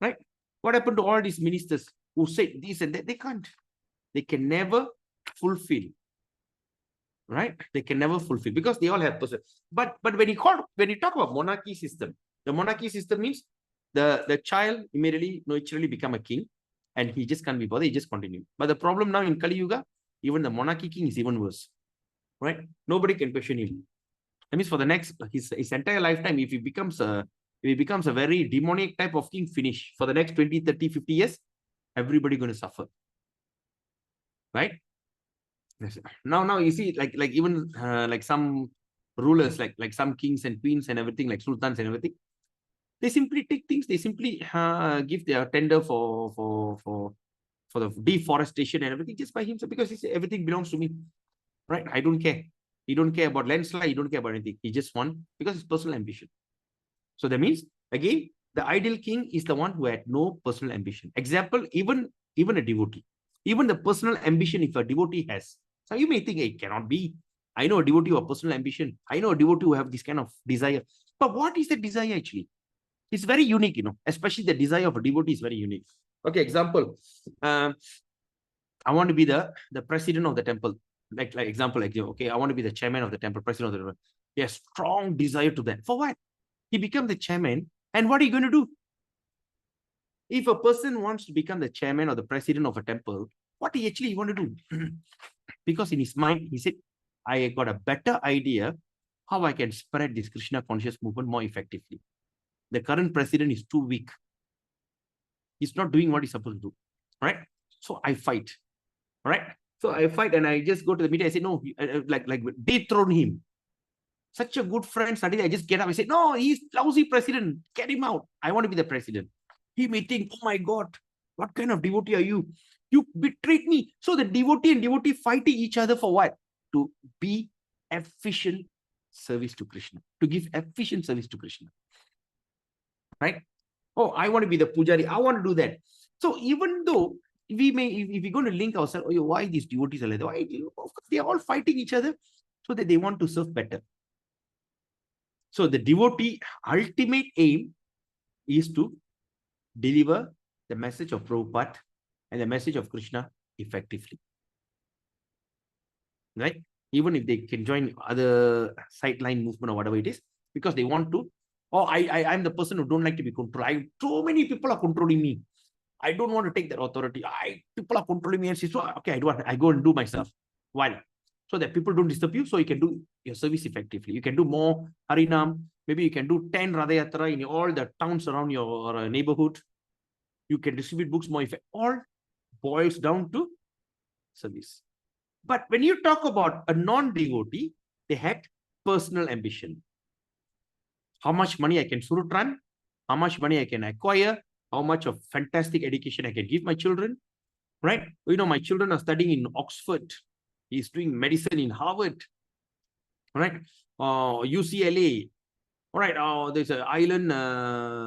Right? What happened to all these ministers who said this and that? They can't. They can never fulfill. Right? They can never fulfill because they all have person. But when you talk about monarchy system, the monarchy system means the child immediately naturally become a king and he just can't be bothered, he just continue. But the problem now in Kali Yuga, even the monarchy king is even worse. Right? Nobody can question him. That means for the next his entire lifetime, if he becomes a very demonic type of king, finish. For the next 20, 30, 50 years, everybody going to suffer. Right? Now you see, like even like some rulers, like some kings and queens and everything, like sultans and everything, they simply take things, they simply give their tender for the deforestation and everything just by himself because he says everything belongs to me. Right? I don't care. He don't care about landslide, he don't care about anything. He just wants because it's personal ambition. So that means again, the ideal king is the one who had no personal ambition. Example, even a devotee, even the personal ambition if a devotee has. So you may think it cannot be. I know a devotee who has personal ambition. I know a devotee who have this kind of desire. But what is the desire actually? It's very unique, especially the desire of a devotee is very unique. Okay, example. I want to be the president of the temple. Like example, okay, I want to be the chairman of the temple, president of the temple. He has strong desire to that. For what? He become the chairman. And what are you going to do? If a person wants to become the chairman or the president of a temple, what he actually want to do? Because in his mind, he said, I got a better idea how I can spread this Krishna conscious movement more effectively. The current president is too weak. He's not doing what he's supposed to do. Right? So I fight. Right? So I fight and I just go to the media. I say, no, like dethrone him. Such a good friend. Suddenly I just get up and say, no, he's lousy president. Get him out. I want to be the president. He may think, oh my God, what kind of devotee are you? You betrayed me. So the devotee and devotee fighting each other for what? To be efficient service to Krishna. To give efficient service to Krishna. Right? Oh, I want to be the pujari. I want to do that. So even though we may, if we're going to link ourselves, oh, why these devotees are like that? Why? Of course, they're all fighting each other so that they want to serve better. So the devotee ultimate aim is to deliver the message of Prabhupada and the message of Krishna effectively. Right? Even if they can join other sideline movement or whatever it is, because they want to, I'm the person who don't like to be controlled. So many people are controlling me. I don't want to take that authority. People are controlling me and say, so okay, I go and do myself. Why? So that people don't disturb you, so you can do your service effectively. You can do more Harinam. Maybe you can do 10 Radha Yatra in all the towns around your neighborhood. You can distribute books more effectively. All boils down to service. But when you talk about a non-devotee, they had personal ambition. How much money I can surutran, how much money I can acquire, how much of fantastic education I can give my children, right? My children are studying in Oxford. He's doing medicine in Harvard, right? UCLA. All right. There's an island,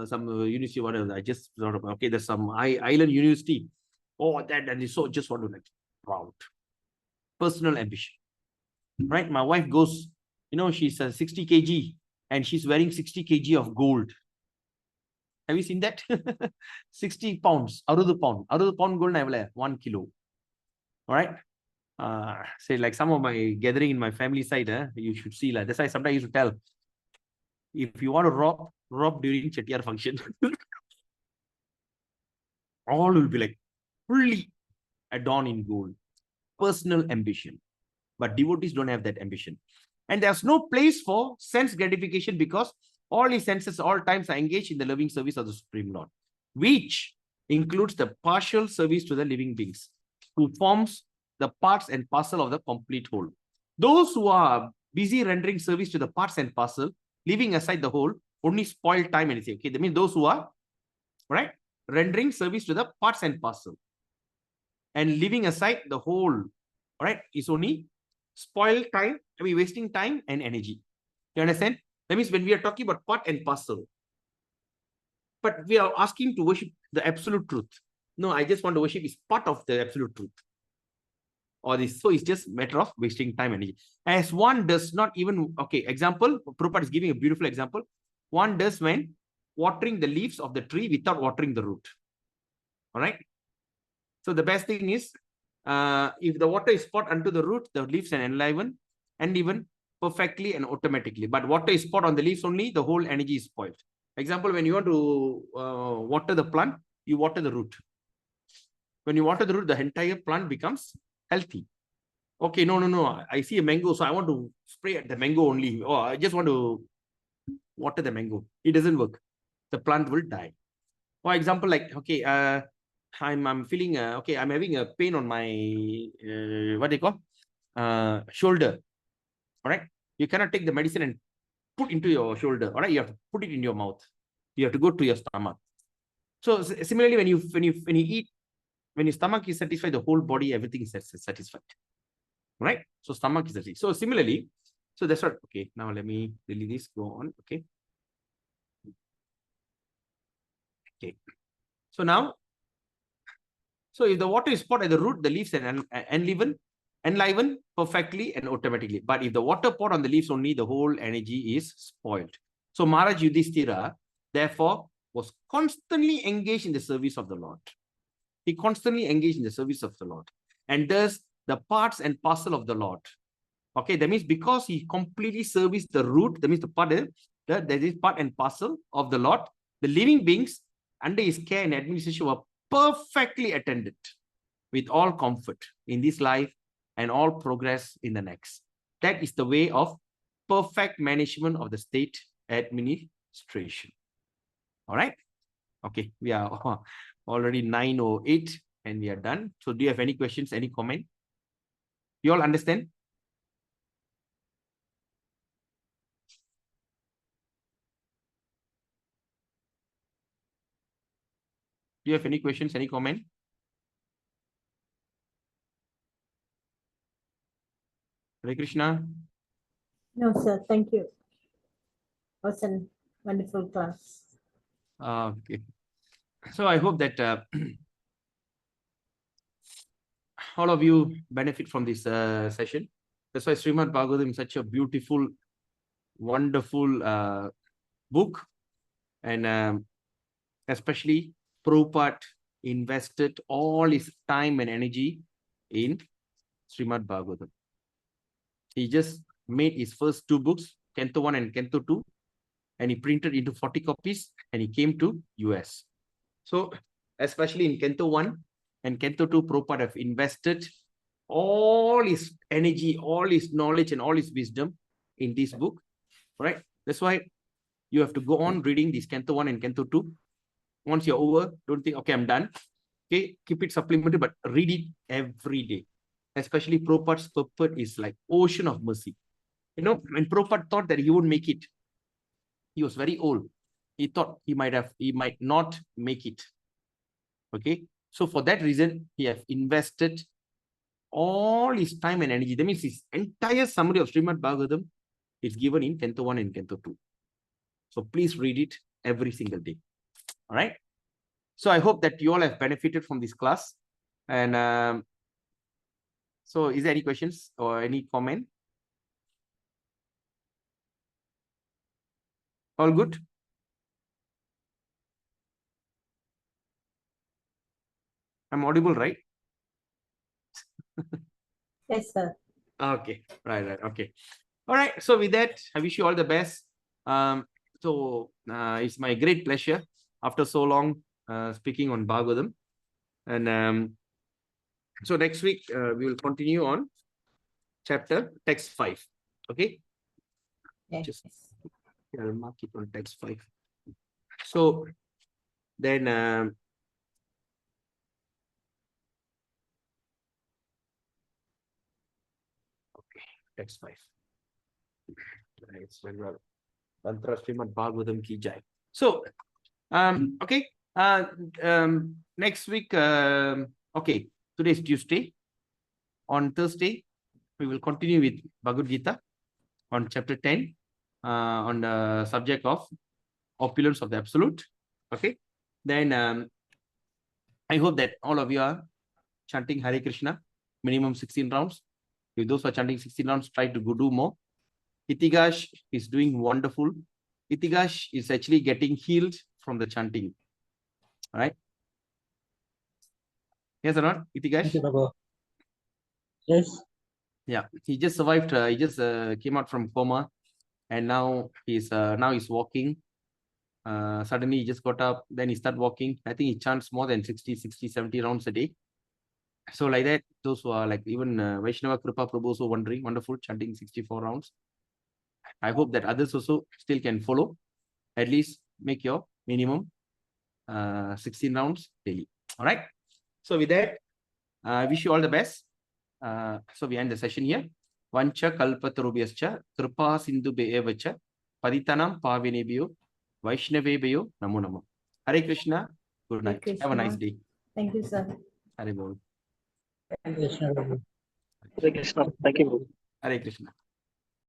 some university, whatever. I just thought about, okay, there's some island university. That, and they just want to like proud. Personal ambition, right? My wife goes, she's 60 kg and she's wearing 60 kg of gold. Have you seen that? 60 pounds, 60 pound gold, 1 kilo. All right. Say like some of my gathering in my family side, you should see like that's why sometimes I used to tell, if you want to rob during Chettiar function, all will be like fully adorned in gold. Personal ambition. But devotees don't have that ambition. And there's no place for sense gratification because all his senses all times are engaged in the loving service of the Supreme Lord, which includes the partial service to the living beings, who forms the parts and parcel of the complete whole. Those who are busy rendering service to the parts and parcel, leaving aside the whole, only spoil time and say, okay, that means those who are, right, rendering service to the parts and parcel and leaving aside the whole, right, is only spoil time, I mean, wasting time and energy. You understand? That means when we are talking about part and parcel, but we are asking to worship the absolute truth. No, I just want to worship is part of the absolute truth. Or this, so it's just a matter of wasting time and energy. As one does not even, okay, example, Prabhupada is giving a beautiful example. One does when watering the leaves of the tree without watering the root. All right. So the best thing is, if the water is poured onto the root, the leaves and enliven and even perfectly and automatically. But water is poured on the leaves only, the whole energy is spoiled. Example, when you want to water the plant, you water the root. When you water the root, the entire plant becomes healthy. Okay, no. I see a mango, so I want to spray at the mango only. Or I just want to water the mango. It doesn't work. The plant will die. For example, like, okay, I'm feeling, okay, I'm having a pain on my, what they call, shoulder. All right. You cannot take the medicine and put into your shoulder. All right. You have to put it in your mouth. You have to go to your stomach. So similarly, when you eat, when your stomach is satisfied, the whole body, everything is satisfied. Right? So stomach is satisfied. So similarly, so that's what, okay, now let me delete this, go on. Okay. Okay. So now, so if the water is poured at the root, the leaves and enliven perfectly and automatically. But if the water poured on the leaves only, the whole energy is spoiled. So Maharaj Yudhishthira, therefore, was constantly engaged in the service of the Lord. He constantly engaged in the service of the Lord. And thus, the parts and parcel of the Lord. Okay, that means because he completely serviced the root, that means the part, that is part and parcel of the Lord, the living beings under his care and administration were perfectly attended with all comfort in this life and all progress in the next. That is the way of perfect management of the state administration. All right. Okay, we are already 9:08 and we are done. So do you have any questions, any comment? You all understand? Do you have any questions, any comment? Hare Krishna. No, sir. Thank you. Was a wonderful class. Okay. So I hope that all of you benefit from this session. That's why Srimad Bhagavatam is such a beautiful, wonderful book. And especially Prabhupada invested all his time and energy in Srimad Bhagavatam. He just made his first 2 books, Canto 1 and Canto 2, and he printed into 40 copies and he came to US. So especially in Canto 1 and Canto 2, Prabhupada have invested all his energy, all his knowledge and all his wisdom in this book, right? That's why you have to go on reading this Canto 1 and Canto 2. Once you're over, don't think, okay, I'm done. Okay, keep it supplementary, but read it every day. Especially Prabhupada's purport is like ocean of mercy. You know, when Prabhupada thought that he would make it, he was very old. He thought he might not make it. Okay, so for that reason, he has invested all his time and energy. That means his entire summary of Srimad Bhagavatam is given in Canto 1 and Canto 2. So please read it every single day. All right. So I hope that you all have benefited from this class. And so is there any questions or any comment? All good? I'm audible, right? Yes, sir. Okay, right. Okay. All right. So with that, I wish you all the best. It's my great pleasure after so long speaking on Bhagavatam. And so next week we will continue on text 5. Okay. Yes. Just I'll mark it on text 5. So then okay, text 5. It's very well. Tantra Srimad Bhagavatam ki jai. So okay. Next week, okay, today is Tuesday. On Thursday, we will continue with Bhagavad Gita on chapter 10 on the subject of opulence of the absolute. Okay. Then I hope that all of you are chanting Hare Krishna, minimum 16 rounds. If those who are chanting 16 rounds, try to do more. Itigash is doing wonderful. Itigash is actually getting healed from the chanting. All right. Yes or not, Itigash? Thank you, Prabhu. Yes. Yeah, he just survived. He just came out from coma, and now he's walking. Suddenly he just got up, then he started walking. I think he chants more than 60, 70 rounds a day. So like that, those who are like even Vaishnava Kripa Prabhu also wondering, wonderful, chanting 64 rounds. I hope that others also still can follow. At least make your minimum 16 rounds daily. All right. So with that, I wish you all the best. So we end the session here. Vancha kalpatarubhyascha kripa sindhubhyevacha paditanam pavinebhyo vaishnavebhyo namo namo. Hare Krishna. Good night. Hare Have a nice Krishna. day. Thank you, sir. Hare Bol. Hare Krishna, Prabhu. Hare Krishna. Thank you. Hare Krishna.